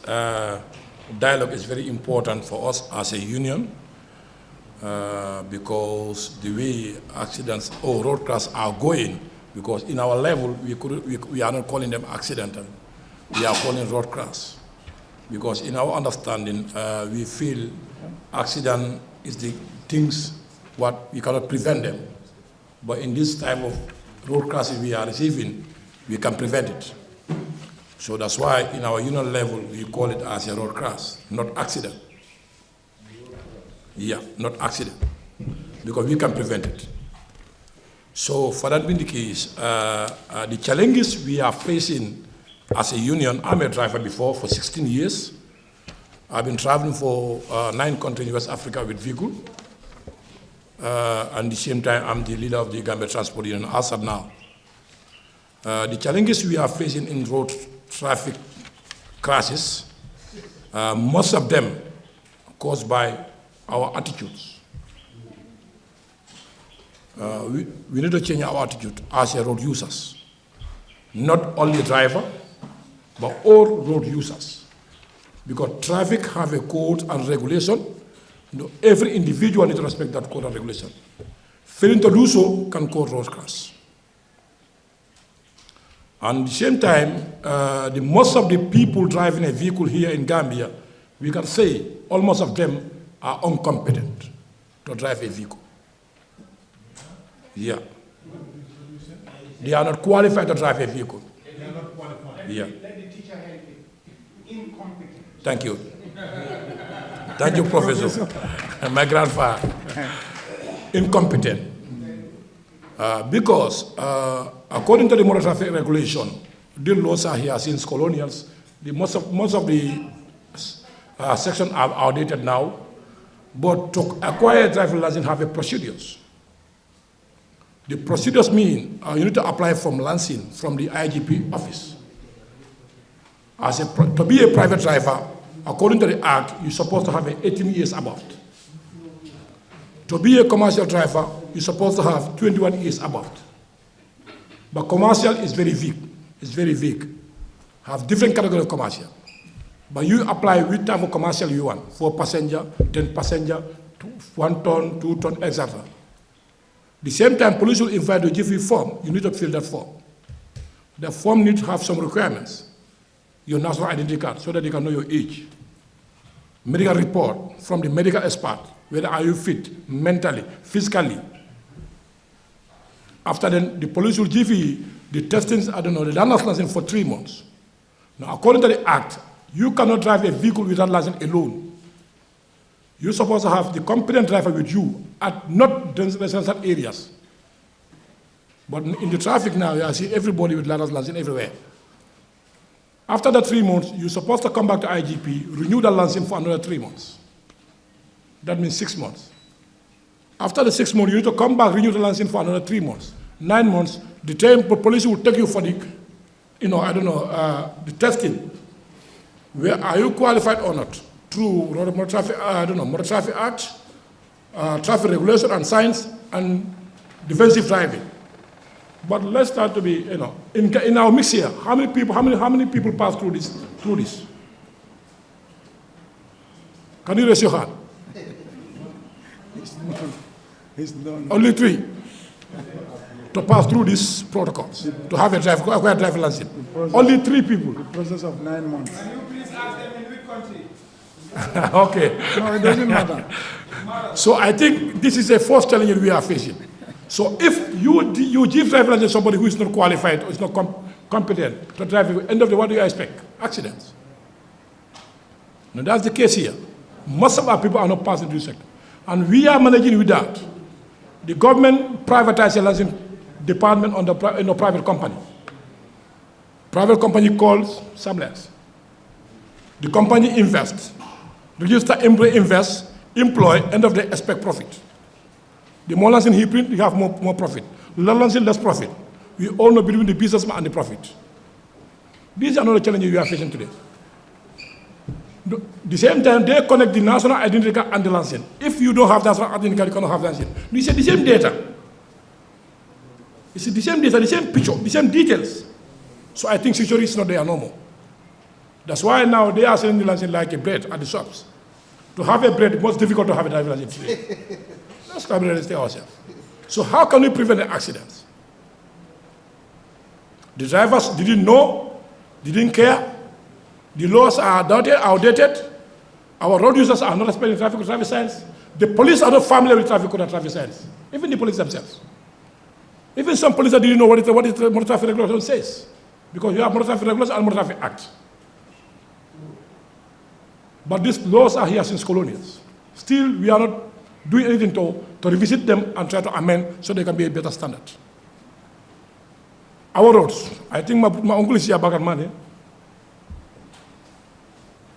dialogue is very important for us as a union. because the way accidents or road crashes are going, because in our level, we are not calling them accidental. We are calling road crash. Because in our understanding, we feel accident is the things what we cannot prevent them. But in this type of road crashes we are receiving, we can prevent it. So that's why in our union level, we call it as a road crash, not accident. Yeah, not accident, because we can prevent it. So for that being the case, the challenges we are facing as a union, I'm a driver before for 16 years. I've been traveling for 9 countries in West Africa with vehicle. And at the same time, I'm the leader of the Gambia Transport Union, ASAD now. The challenges we are facing in road traffic crashes, most of them caused by our attitudes. We need to change our attitude as a road users. Not only driver, but all road users. Because traffic have a code and regulation. Every individual needs to respect that code and regulation. Failing to do so can cause road crash. And at the same time, most of the people driving a vehicle here in Gambia, we can say almost of them are incompetent to drive a vehicle. Yeah. They are not qualified to drive a vehicle. They are not qualified. Yeah. Let the teacher help you. Incompetent. Thank you. Thank you, Professor. My grandfather. Incompetent. Because according to the motor traffic regulation, the laws are here since colonials. Most of the sections are outdated now. But to acquire a driving license have a procedures. The procedures mean you need to apply from Lansing, from the IGP office. To be a private driver, according to the Act, you're supposed to have 18 years above. To be a commercial driver, you're supposed to have 21 years above. But commercial is very vague. It's very vague. Have different categories of commercial. But you apply which type of commercial you want. 4 passenger, 10 passenger, 1 ton, 2 ton, etc. The same time, police will invite you to give you a form. You need to fill that form. The form needs to have some requirements. Your national identity card, so that they can know your age. Medical report from the medical expert. Whether are you fit, mentally, physically. After then, the police will give you the testings, the learner's license for 3 months. Now, according to the Act, you cannot drive a vehicle without license alone. You're supposed to have the competent driver with you at not dense residential areas. But in the traffic now, you see everybody with learner's license everywhere. After the 3 months, you're supposed to come back to IGP, renew the license for another 3 months. That means 6 months. After the 6 months, you need to come back, renew the license for another 3 months. 9 months, the time police will take you for the, the testing. Where are you qualified or not? Through motor traffic, motor traffic act, traffic regulation and science, and defensive driving. But let's start to be, in our mix here, how many people pass through this? Can you raise your hand? Only 3 to pass through these protocols, to have acquire driving license. Only 3 people. The process of 9 months. Can you please ask them in which country? Okay. No, it doesn't matter. So I think this is the first challenge we are facing. So if you give driving license to somebody who is not qualified or is not competent to drive, at the end of the day, what do you expect? Accidents. Now that's the case here. Most of our people are not passing through the sector. And we are managing with that. The government privatized the license department on the private company. Private company calls Samless. The company invests. Register employee invests, employ, end of the day expect profit. The more license he print, you have more profit. Less license, less profit. We all know between the businessman and the profit. These are not the challenges we are facing today. At the same time, they connect the national identity card and the license. If you don't have national identity card, you cannot have license. It's the same data. It's the same data, the same picture, the same details. So I think security is not there no more. That's why now they are selling the license like a bread at the shops. To have a brain, it's most difficult to have a driving license today. Let's stop realistic ourselves. So how can we prevent accidents? The drivers didn't know, didn't care. The laws are outdated. Our road users are not respecting traffic signs. The police are not familiar with traffic code and traffic signs. Even the police themselves. Even some police didn't know what the motor traffic regulation says. Because you have motor traffic regulation and motor traffic act. But these laws are here since colonials. Still, we are not doing anything to revisit them and try to amend so they can be a better standard. Our roads, I think my uncle is here back at money.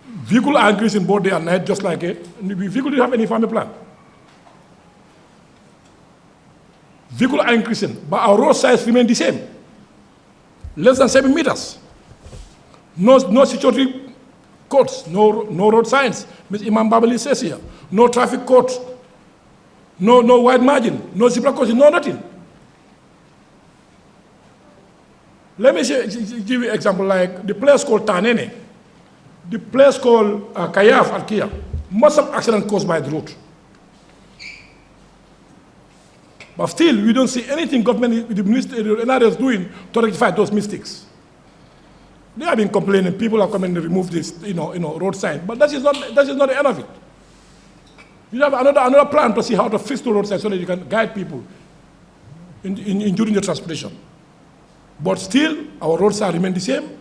Vehicles are increasing both day and night just like it. Vehicle didn't have any family plan. Vehicles are increasing, but our road size remain the same. Less than 7 meters. No security codes, no road signs. Ms. Imam Babali says here. No traffic codes. No wide margin. No zebra crossing. No nothing. Let me give you an example like the place called Tanene. The place called Kayaf at Kia. Most of accidents caused by the road. But still, we don't see anything government, the ministry, the NRA is doing to rectify those mistakes. They have been complaining. People are coming to remove this, road sign. But that is not the end of it. You have another plan to see how to fix the road sign so that you can guide people during the transportation. But still, our roads are remain the same,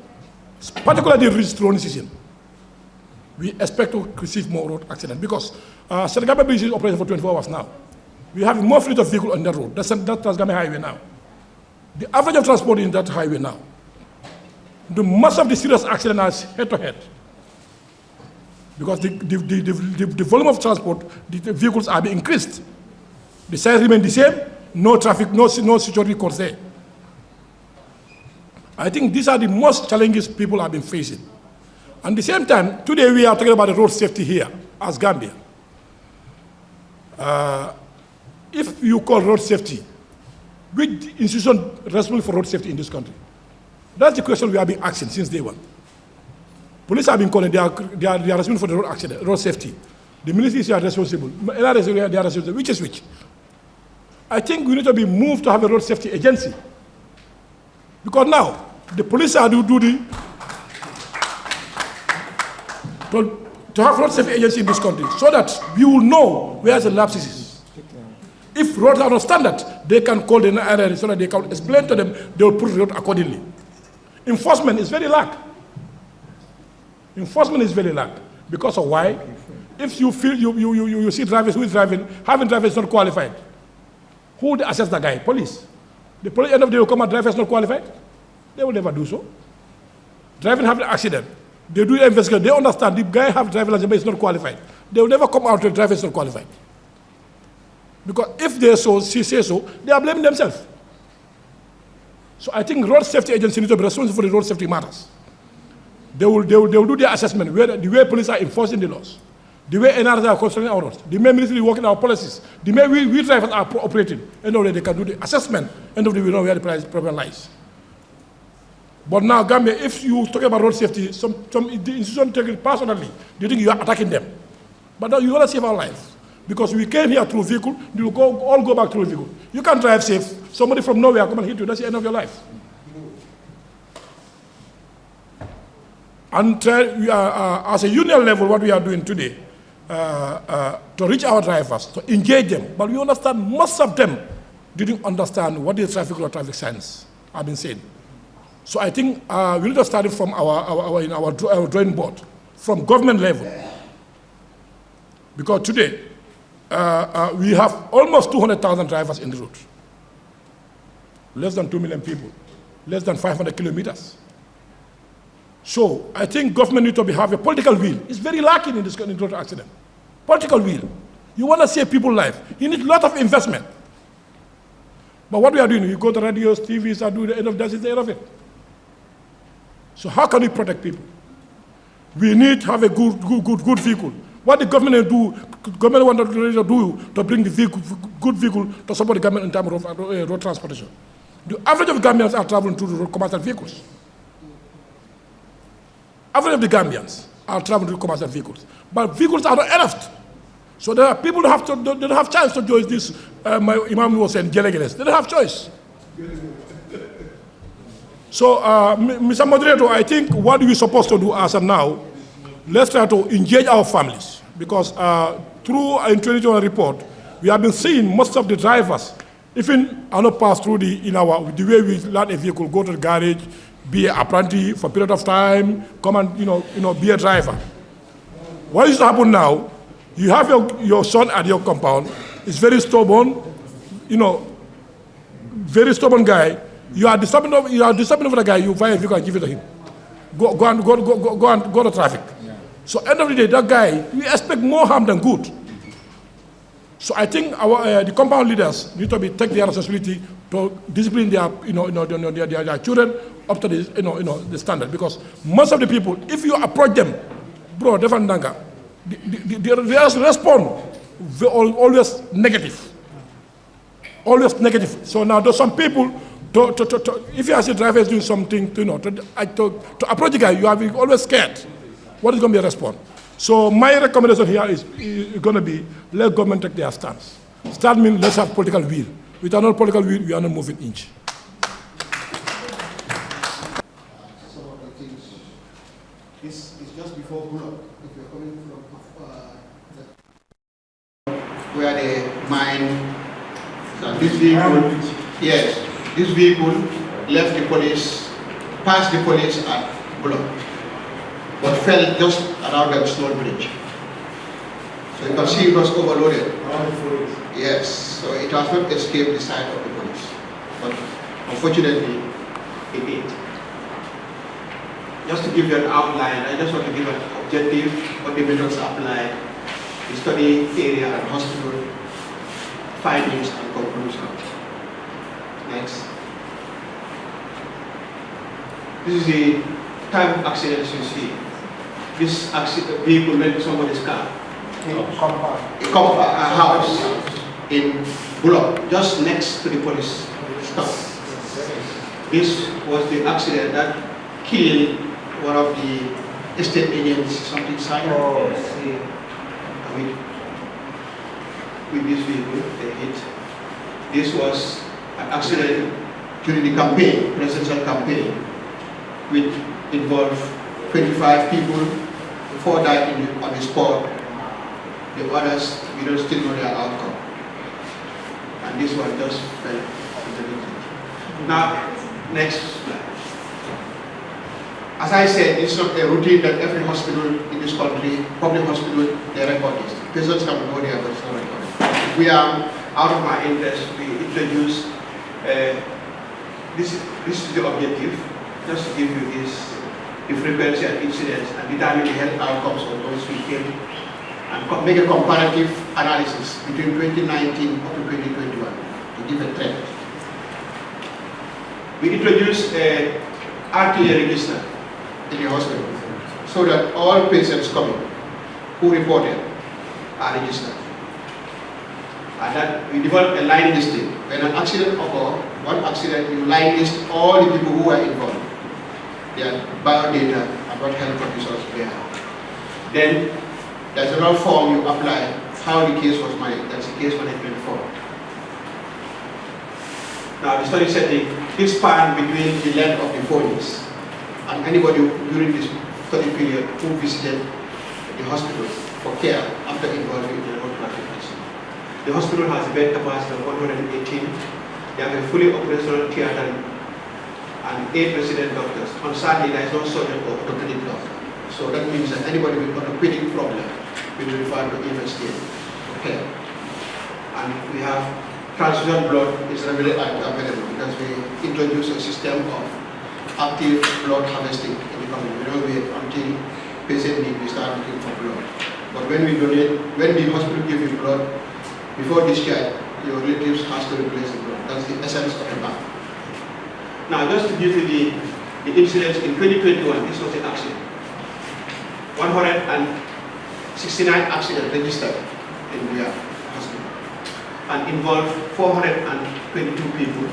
particularly the rainy season. We expect to receive more road accidents because Sergama Bridge is operating for 24 hours now. We have more fleet of vehicles on that road. That's Sergama Highway now. The average of transport in that highway now. Most of the serious accidents are head-to-head. Because the volume of transport, the vehicles are being increased. The size remain the same, no traffic, no security codes there. I think these are the most challenges people have been facing. At the same time, today we are talking about the road safety here as Gambia. If you call road safety, which institution responsible for road safety in this country? That's the question we have been asking since day one. Police have been calling, they are responsible for the road safety. The ministries are responsible. They are responsible. Which is which? I think we need to be moved to have a road safety agency. Because now, the police are to have road safety agency in this country so that we will know where the lapses is. If roads are not standard, they can call the NRA so that they can explain to them, they will put the road accordingly. Enforcement is very lack. Enforcement is very lack. Because of why? If you feel you see drivers who is driving, having drivers not qualified, who will assess the guy? Police. The police end of the day will come and drivers not qualified. They will never do so. Driving have an accident. They do the investigation. They understand the guy have driver license but is not qualified. They will never come out to driver is not qualified. Because if they say so, they are blaming themselves. So I think road safety agency need to be responsible for the road safety matters. They will do their assessment, the way police are enforcing the laws, the way NRs are controlling our roads, the way ministry working our policies, the way we drivers are operating, and they can do the assessment, and we know where the problem lies. But now, Gambia, if you talk about road safety, some the institution take it personally, they think you are attacking them. But now you want to save our lives. Because we came here through vehicle, you will all go back through vehicle. You can't drive safe. Somebody from nowhere come and hit you. That's the end of your life. And as a union level, what we are doing today, to reach our drivers, to engage them. But we understand most of them didn't understand what the traffic or traffic signs have been saying. So I think we need to start it from our drawing board, from government level. Because today, we have almost 200,000 drivers in the road. Less than 2 million people. Less than 500 kilometers. So I think government needs to have a political will. It's very lacking in this road accident. Political will. You want to save people's life. You need a lot of investment. But what we are doing, we go to radios, TVs, and do the end of that is the end of it. So how can we protect people? We need to have a good vehicle. What the government want to do to bring the good vehicle to support the government in terms of road transportation. The average of Gambians are traveling through the road commercial vehicles. Average of the Gambians. are traveling with commercial vehicles. But vehicles are not enough. So there are people who they don't have chance to join this, my Imam was saying, Gelegeles. They don't have choice. So, Mr. Moderator, I think what we're supposed to do as of now, let's try to engage our families. Because through a 2021 report, we have been seeing most of the drivers, even are not pass through the way we land a vehicle, go to the garage, be an apprentice for a period of time, come and be a driver. What is happening now? You have your son at your compound. He's very stubborn, very stubborn guy. You are disturbing over the guy. You find a vehicle and give it to him. Go to traffic. Yeah. So end of the day, that guy, we expect more harm than good. So I think the compound leaders need to take their responsibility to discipline their children up to the standard. Because most of the people, if you approach them, bro, they respond always negative. Always negative. So now there's some people, if you ask the driver is doing something, to approach the guy, you are always scared. What is going to be a response? So my recommendation here is going to be, let government take their stance. Start means let's have political will. Without no political will, we are not moving inch. Some of the things, this is just before Bullock. If you're coming from where they mine, so this vehicle, yes, this vehicle left the police, passed the police at Bullock, but fell just around the stone bridge. So you can see it was overloaded. Yes, so it has not escaped the sight of the police. But unfortunately, it did. Just to give you an outline, I just want to give an objective of the methods applied, the study area and hospital, findings and conclusions. Next. This is the type of accidents you see. This vehicle went to somebody's car. A house in Bullock, just next to the police stop. This was the accident that killed one of the estate agents, something Simon. With this vehicle, they hit. This was an accident during the campaign, presidential campaign, which involved 25 people. 4 died on the spot. The others, we don't still know their outcome. And this one just fell into the ditch. Now, next slide. As I said, it's not a routine that every hospital in this country, public hospital, they record this. Patients can go there, but it's not recorded. We are, out of my interest, we introduce, this is the objective, just to give you this, the frequency and incidents and determine the health outcomes of those who came and make a comparative analysis between 2019 up to 2021 to give a trend. We introduced a RTA register in the hospital so that all patients coming who reported are registered. And that we developed a line listing. When an accident occurs, one accident, you line list all the people who are involved, their biodata and what health conditions they have. Then there's another form you apply how the case was managed. That's the case management form. Now the study setting, this span between the length of the 4 years and anybody during this study period who visited the hospital for care after involving in a road traffic accident. The hospital has a bed capacity of 118. They have a fully operational theater and 8 resident doctors. On Saturday, there is no surgeon or orthopedic doctor. So that means that anybody with orthopedic problem will be referred to investigate for care. And we have transfusion blood is readily available because we introduce a system of active blood harvesting in the community. We don't wait until patient need, we start looking for blood. But when we donate, when the hospital gives you blood, before discharge, your relatives has to replace the blood. That's the essence of the bank. Now, just to give you the incidents in 2021, this was the accident. 169 accidents registered in the hospital and involved 422 people.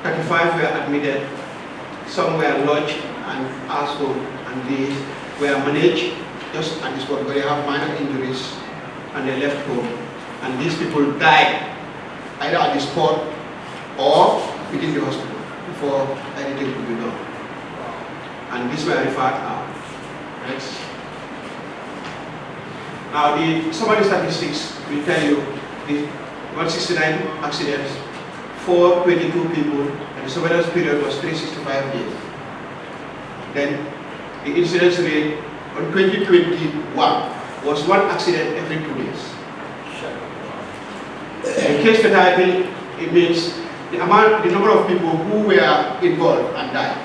35 were admitted, some were lodged and asked for, and these were managed just at the spot where they have minor injuries and they left home. And these people died either at the spot or within the hospital before anything could be done. And these were referred out. Next. Now, some of the statistics will tell you the 169 accidents, 422 people, and the surveillance period was 365 days. Then the incidence rate on 2021 was 1 accident every 2 days. In case fatality, it means the number of people who were involved and died.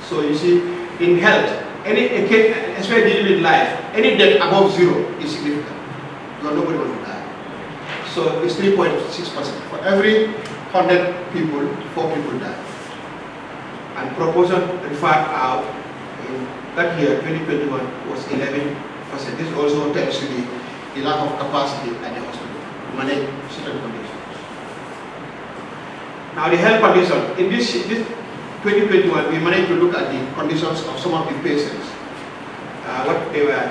So you see, in health, especially dealing with life, any death above 0 is significant. Nobody wants to die. So it's 3.6%. For every 100 people, 4 people die. And proportion referred out in that year, 2021, was 11%. This also tells you the lack of capacity at the hospital to manage certain conditions. Now the health condition. In this 2021, we managed to look at the conditions of some of the patients. What they were,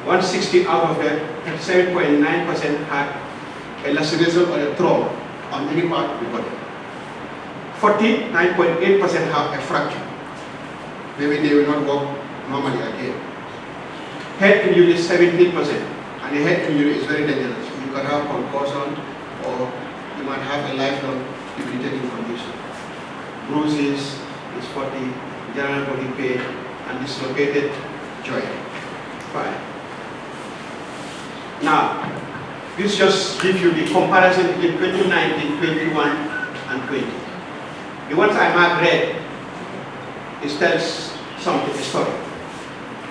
160 out of them, 37.9% had a laceration or a trauma on any part of the body. 49.8% have a fracture. Maybe they will not walk normally again. Head injury is 17%, and the head injury is very dangerous. You can have concussion, or you might have a lifelong debilitating condition. Bruises is 40, general body pain, and dislocated joint. 5. Now, this just gives you the comparison between 2019, 21, and 20. The ones I marked red, it tells something, a story.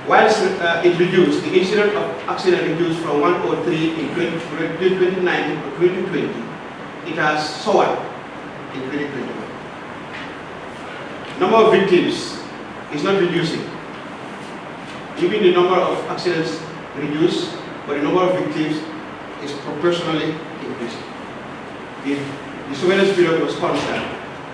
Whilst it reduced, the incident of accident reduced from 103 in 2019 to 2020, it has soared in 2021. Number of victims is not reducing. Even the number of accidents reduced, but the number of victims is proportionally increasing. The surveillance period was constant,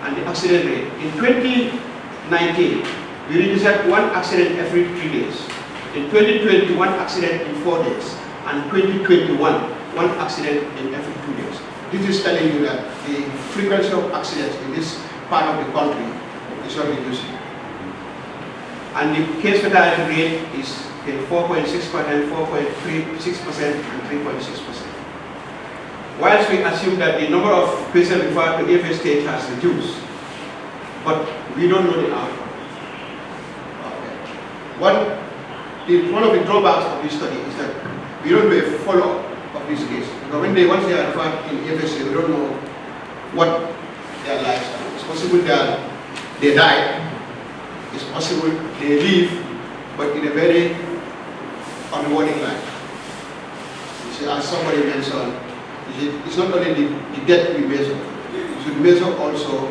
and the accident rate. In 2019, we registered 1 accident every 3 days. In 2020, 1 accident in 4 days. And 2021, 1 accident in every 2 days. This is telling you that the frequency of accidents in this part of the country is not reducing. And the case fatality rate is 4.6%, 4.36%, and 3.6%. Whilst we assume that the number of patients referred to every state has reduced, but we don't know the outcome. One of the drawbacks of this study is that we don't do a follow-up of this case. Because once they are referred in FSA, we don't know what their lives are. It's possible that they die. It's possible they live, but in a very unrewarding life. You see, as somebody mentioned, it's not only the death we measure. You should measure also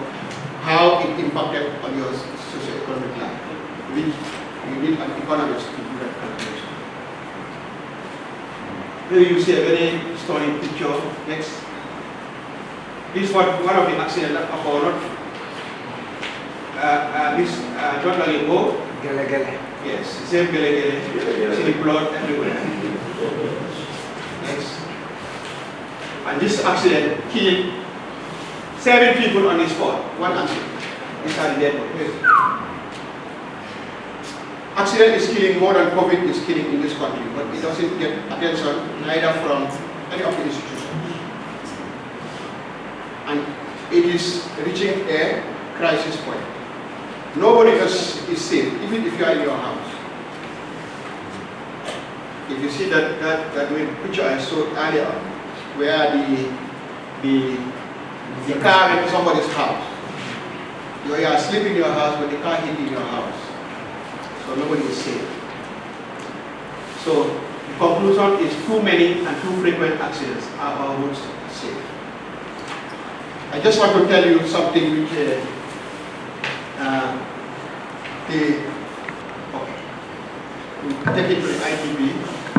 how it impacted on your socio-economic life. You need an economist to do that calculation. Here you see a very stunning picture. Next. This is one of the accidents that occurred. This not long ago. Yes, the same gele. See the blood everywhere. Next. And this accident killed 7 people on the spot. 1 accident. These are the dead bodies. Accident is killing more than COVID is killing in this country, but it doesn't get attention neither from any of the institutions. And it is reaching a crisis point. Nobody is safe, even if you are in your house. If you see that picture I showed earlier, where the car in somebody's house. You are asleep in your house, but the car hit in your house. So nobody is safe. So the conclusion is too many and too frequent accidents are almost safe. I just want to tell you something which take it to the ITB,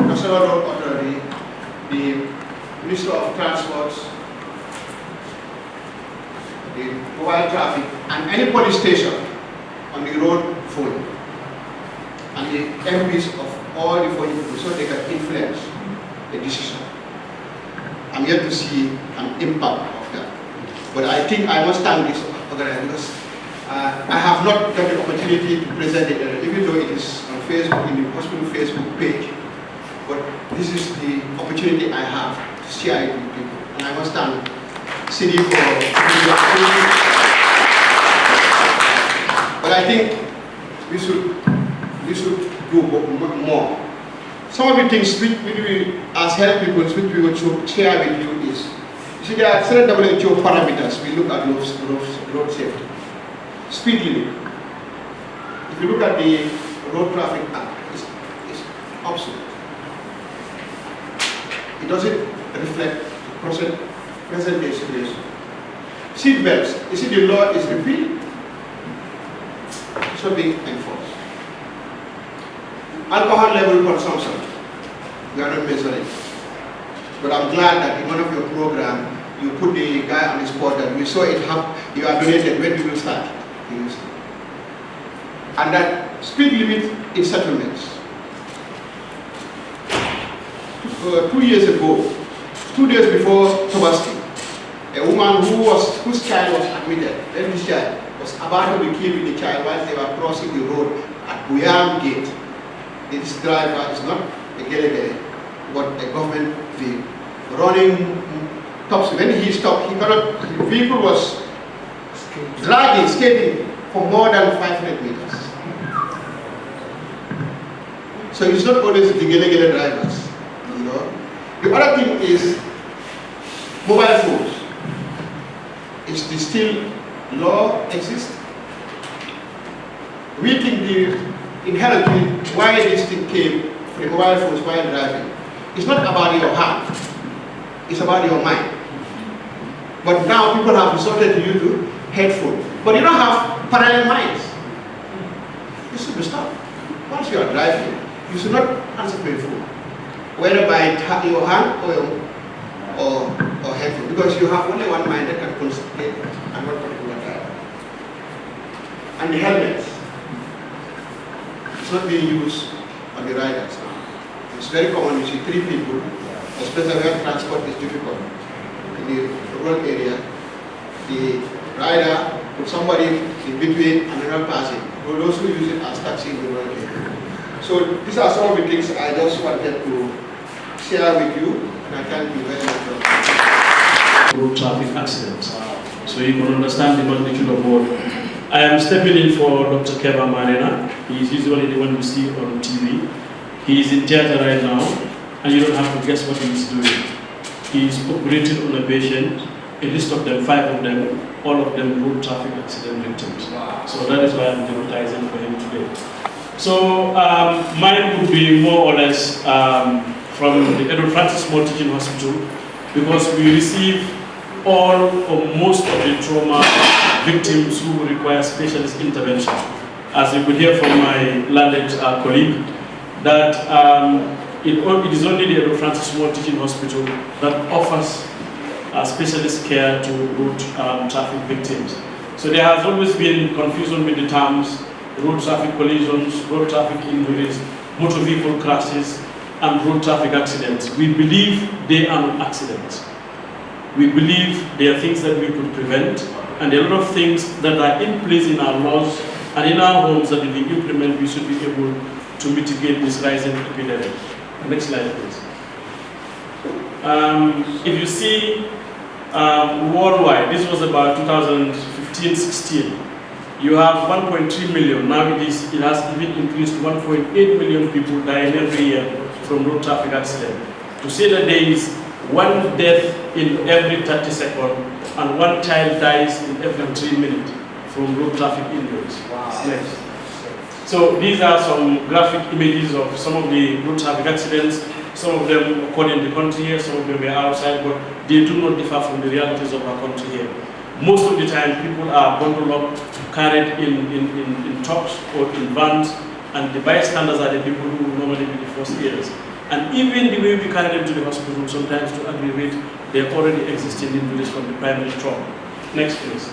National Road Authority, the Minister of Transports, the mobile traffic, and any police station on the road full. And and the MPs of all the 40 people so they can influence the decision. I'm yet to see an impact of that. But I think I must thank this organization because I have not got the opportunity to present it, even though it is on Facebook, in the hospital Facebook page. But this is the opportunity I have to share it with people. And I must thank City for the opportunity. But I think we should do more. Some of the things which we as health people, which we would share with you is, you see, there are certain WHO parameters we look at road safety. Speed limit. If you look at the Road Traffic Act, it's obsolete. It doesn't reflect the present day situation. Seat belts, you see the law is repealed. It's not being enforced. Alcohol level consumption, we are not measuring. But I'm glad that in one of your programs, you put the guy on the spot that we saw it happen, you are donated, when we will start. And that speed limit in settlements. 2 years ago, 2 days before Tobaski, a woman whose child was admitted, then this child was about to be killed with the child while they were crossing the road at Buyam Gate. This driver is not a gelegele, but a government vehicle. Running top speed. When he stopped, the vehicle was dragging, skating for more than 500 meters. So it's not always the gelegele drivers. You know. The other thing is mobile phones. Is the still law exist? We think inherently why this thing came for the mobile phones while driving. It's not about your hand. It's about your mind. But now people have resorted to you to headphones. But you don't have parallel minds. This should be stopped. Once you are driving, you should not answer for your phone, whether by your hand or headphone, because you have only one mind that can concentrate on one particular driver. And the helmets, it's not being used on the riders now. It's very common, you see 3 people, especially where transport is difficult. In the rural area, the rider put somebody in between and another person. Those who use it as taxi in the rural area. So these are some of the things I just wanted to share with you, and I thank you very much. Road traffic accidents, so you can understand the magnitude of what. I am stepping in for Dr. Keva Marina. He is usually the one you see on TV. He is in theater right now, and you don't have to guess what he is doing. He is operating on a patient, a list of them, 5 of them, all of them road traffic accident victims. So that is why I'm advertising for him today. So mine would be more or less from the Edward Francis Small Teaching Hospital, because we receive all or most of the trauma victims who require specialist intervention. As you could hear from my landed colleague, that it is only the Edward Francis Small Teaching Hospital that offers specialist care to road traffic victims. So there has always been confusion with the terms road traffic collisions, road traffic injuries, motor vehicle crashes, and road traffic accidents. We believe they are not accidents. We believe they are things that we could prevent, and there are a lot of things that are in place in our laws and in our homes that if we implement, we should be able to mitigate this rising epidemic. Next slide, please. If you see worldwide, this was about 2015-16. You have 1.3 million. Now it has even increased to 1.8 million people dying every year from road traffic accident. To say that there is 1 death in every 30 seconds and 1 child dies in every 3 minutes from road traffic injuries. Wow. Next. So these are some graphic images of some of the road traffic accidents. Some of them occurred in the country here, some of them were outside, but they do not differ from the realities of our country here. Most of the time, people are bundled up, carried in trucks or in vans, and the bystanders are the people who will normally be the first aiders. And even the way we carry them to the hospital, sometimes to aggravate their already existing injuries from the primary trauma. Next, please.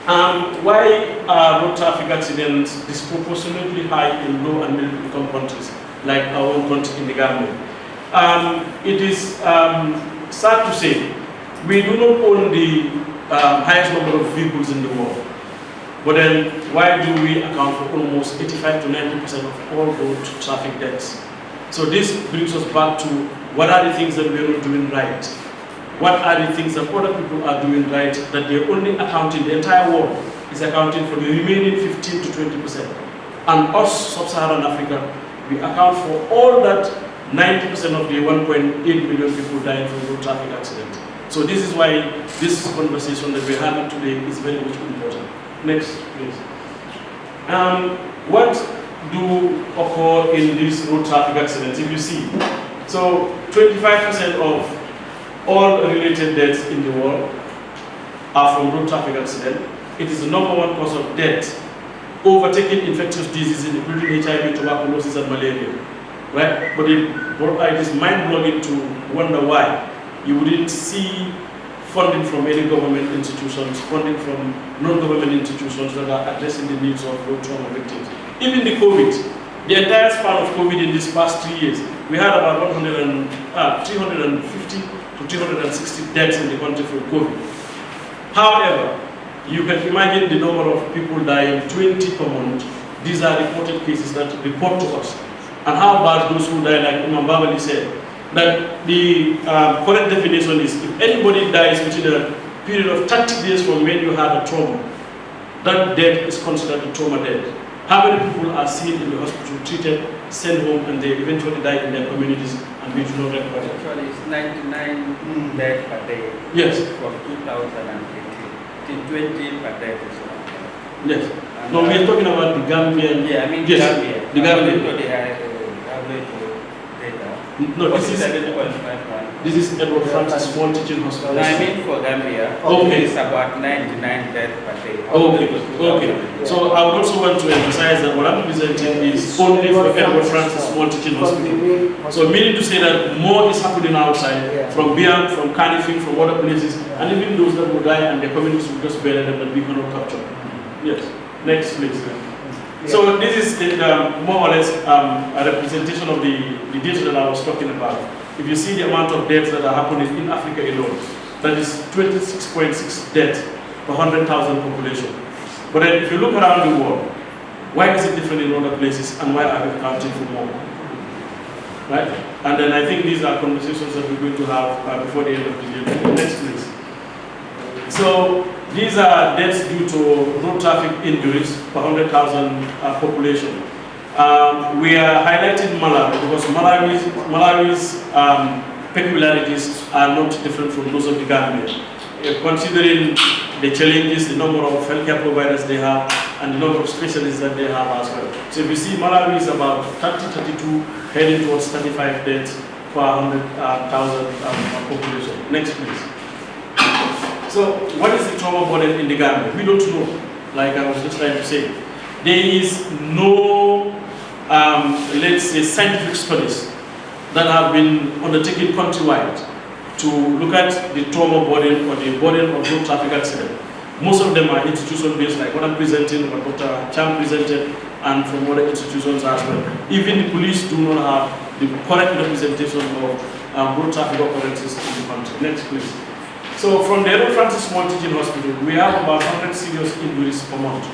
Why are road traffic accidents disproportionately high in low and middle income countries, like our own country in the Gambia? It is sad to say, we do not own the highest number of vehicles in the world. But then, why do we account for almost 85 to 90% of all road traffic deaths? So this brings us back to what are the things that we are not doing right? What are the things that other people are doing right that they're only accounting, the entire world is accounting for the remaining 15 to 20%. And us, sub-Saharan Africa, we account for all that 90% of the 1.8 million people dying from road traffic accidents. So this is why this conversation that we're having today is very much important. Next, please. What do occur in these road traffic accidents? If you see, so 25% of all related deaths in the world are from road traffic accident. It is the #1 cause of death, overtaking infectious diseases including HIV, tuberculosis, and malaria. Right? But it is mind-blowing to wonder why you wouldn't see funding from any government institutions, funding from non-government institutions that are addressing the needs of road trauma victims. Even the COVID, the entire span of COVID in these past 3 years, we had about 350 to 360 deaths in the country from COVID. However, you can imagine the number of people dying, 20 per month. These are reported cases that report to us. And how about those who die, like Imam Babali said, that the correct definition is if anybody dies within a period of 30 days from when you had a trauma, that death is considered a trauma death. How many people are seen in the hospital, treated, sent home, and they eventually die in their communities and we do not record it? Actually, it's 99 deaths per day. Yes. From 2018 till 20 per day. Yes. No, we are talking about the Gambian. Yeah, I mean yes. Gambia. The Gambian. No, this is 7.51. This is Edward Francis Small Teaching Hospital. No, I mean for Gambia. Okay. It's about 99 deaths per day. Okay. Okay. So I would also want to emphasize that what I'm presenting is only for Edward Francis Small Teaching Hospital. So meaning to say that more is happening outside, from Biam, from Carnifing, from other places, and even those that will die and their communities will just bury them that we cannot capture. Yes. Next, please. So this is more or less a representation of the data that I was talking about. If you see the amount of deaths that are happening in Africa alone, that is 26.6 deaths per 100,000 population. But then if you look around the world, why is it different in other places and why are we accounting for more? Right? And then I think these are conversations that we're going to have before the end of the year. Next, please. So these are deaths due to road traffic injuries per 100,000 population. We are highlighting Malawi because Malawi's peculiarities are not different from those of the Gambia. Considering the challenges, the number of healthcare providers they have, and the number of specialists that they have as well. So if you see, Malawi is about 32, heading towards 35 deaths per 100,000 population. Next, please. So, what is the trauma burden in the Gambia? We don't know, like I was just trying to say. There is no, let's say, scientific studies that have been undertaken countrywide to look at the trauma burden or the burden of road traffic accident. Most of them are institution-based, like what I'm presenting, what Dr. Cham presented, and from other institutions as well. Even the police do not have the correct representation of road traffic occurrences in the country. Next, please. So from the Edward Francis Small Teaching Hospital, we have about 100 serious injuries per month.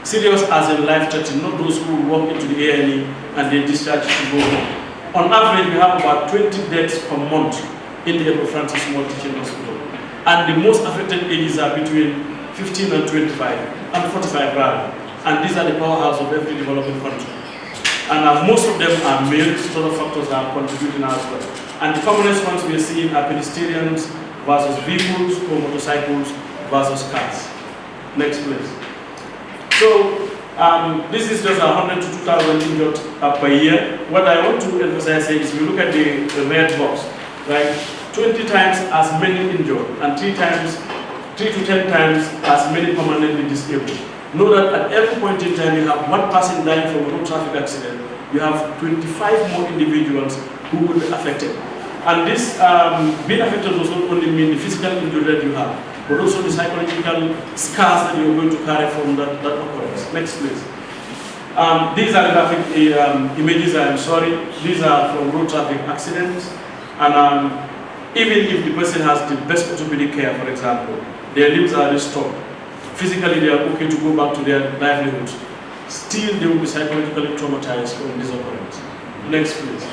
Serious as in life-threatening, not those who walk into the A&E and they discharge to go home. On average, we have about 20 deaths per month in the Edward Francis Small Teaching Hospital. And the most affected ages are between 15 and 25, and 45 rather. And these are the powerhouse of every developing country. And most of them are male, so other factors are contributing as well. And the commonest ones we are seeing are pedestrians versus vehicles or motorcycles versus cars. Next, please. So this is just 100 to 2,000 injured per year. What I want to emphasize here is we look at the red box, right? 20 times as many injured and 3 to 10 times as many permanently disabled. Know that at every point in time you have one person dying from a road traffic accident, you have 25 more individuals who will be affected. And this being affected does not only mean the physical injury that you have, but also the psychological scars that you're going to carry from that occurrence. Next, please. These are graphic images, I'm sorry. These are from road traffic accidents. And even if the person has the best orthopedic care, for example, their limbs are restored, physically they are okay to go back to their livelihoods, still they will be psychologically traumatized from this occurrence. Next, please.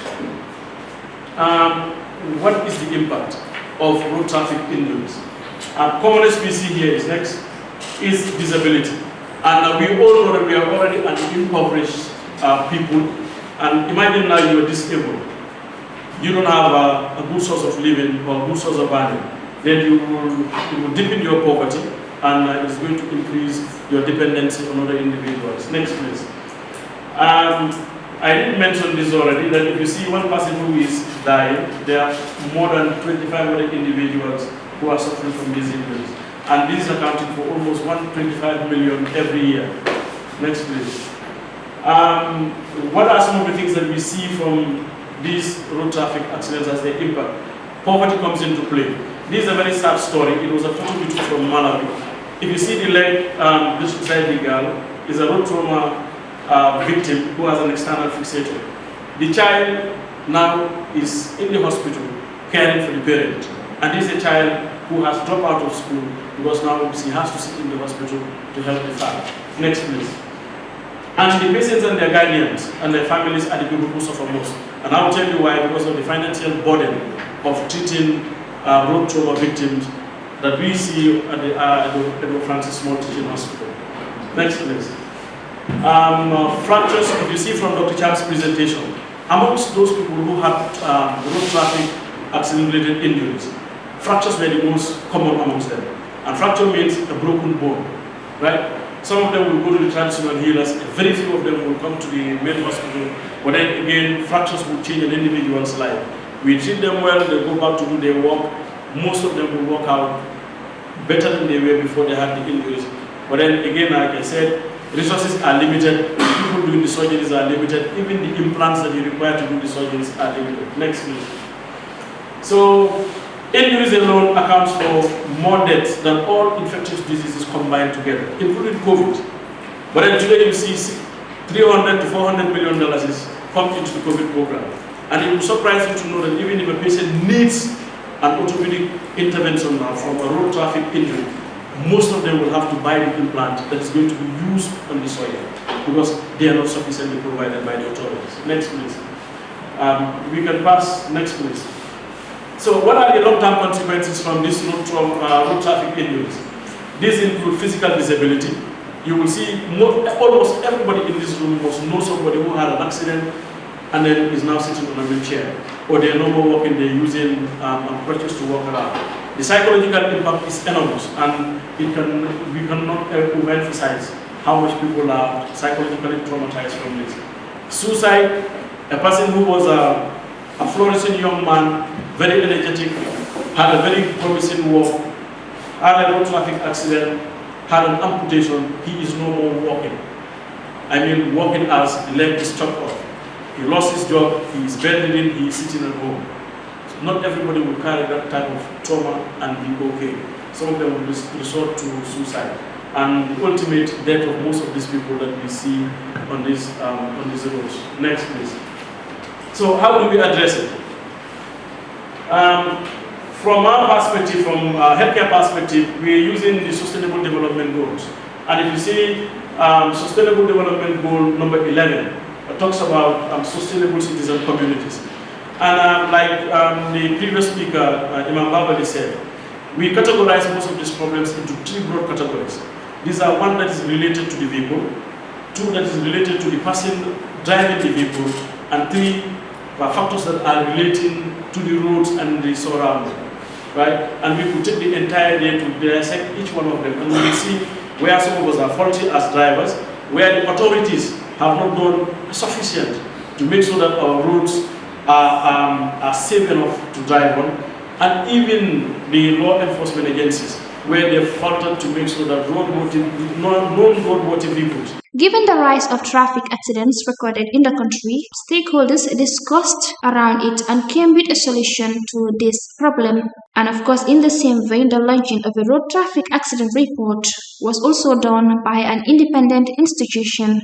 What is the impact of road traffic injuries? Commonest we see here is next, is disability. And we all know that we are already an impoverished people. And imagine now you are disabled. You don't have a good source of living or a good source of earning. Then you will deepen your poverty, and it's going to increase your dependency on other individuals. Next, please. I did mention this already, that if you see one person who is dying, there are more than 2,500 individuals who are suffering from these injuries. And this is accounting for almost 125 million every year. Next, please. What are some of the things that we see from these road traffic accidents as their impact? Poverty comes into play. This is a very sad story. It was a photo from Malawi. If you see the leg just beside the girl, is a road trauma victim who has an external fixator. The child now is in the hospital caring for the parent. And this is a child who has dropped out of school because now he has to sit in the hospital to help the father. Next, please. And the patients and their guardians and their families are the people who suffer most. And I'll tell you why, because of the financial burden of treating road trauma victims that we see at the Edward Francis Small Teaching Hospital. Next, please. Fractures, if you see from Dr. Champ's presentation, amongst those people who had road traffic accident-related injuries, fractures were the most common amongst them. And fracture means a broken bone, right? Some of them will go to the traditional healers, very few of them will come to the main hospital, but then again, fractures will change an individual's life. We treat them well, they go back to do their work, most of them will work out better than they were before they had the injuries. But then again, like I said, resources are limited, people doing the surgeries are limited, even the implants that you require to do the surgeries are limited. Next, please. So, injuries alone accounts for more deaths than all infectious diseases combined together, including COVID. But then today you see $300 to $400 million is pumped into the COVID program. And it will surprise you to know that even if a patient needs an orthopedic intervention now from a road traffic injury, most of them will have to buy the implant that is going to be used on the soil because they are not sufficiently provided by the authorities. Next, please. We can pass. Next, please. So what are the long-term consequences from this road traffic injuries? These include physical disability. You will see almost everybody in this room must know somebody who had an accident and then is now sitting on a wheelchair, or they're no more walking, they're using crutches to walk around. The psychological impact is enormous, and we cannot overemphasize how much people are psychologically traumatized from this. Suicide, a person who was a flourishing young man, very energetic, had a very promising work, had a road traffic accident, had an amputation, he is no more walking. I mean walking as the leg is chopped off. He lost his job, he is bedridden, he is sitting at home. So not everybody will carry that type of trauma and be okay. Some of them will resort to suicide. And the ultimate death of most of these people that we see on these roads. Next, please. So how do we address it? From our perspective, from a healthcare perspective, we are using the Sustainable Development Goals. And if you see Sustainable Development Goal number 11, it talks about sustainable cities and communities. And like the previous speaker, Imam Babali said, we categorize most of these problems into three broad categories. These are one that is related to the vehicle, two that is related to the person driving the vehicle, and three factors that are relating to the roads and the surrounding, right? And we could take the entire day to dissect each one of them, and we will see where some of us are faulty as drivers, where the authorities have not done sufficient to make sure that our roads are safe enough to drive on, and even the law enforcement agencies where they faltered to make sure that non-roadworthy vehicles. Given the rise of traffic accidents recorded in the country, stakeholders discussed around it and came with a solution to this problem. And of course, in the same vein, the launching of a road traffic accident report was also done by an independent institution.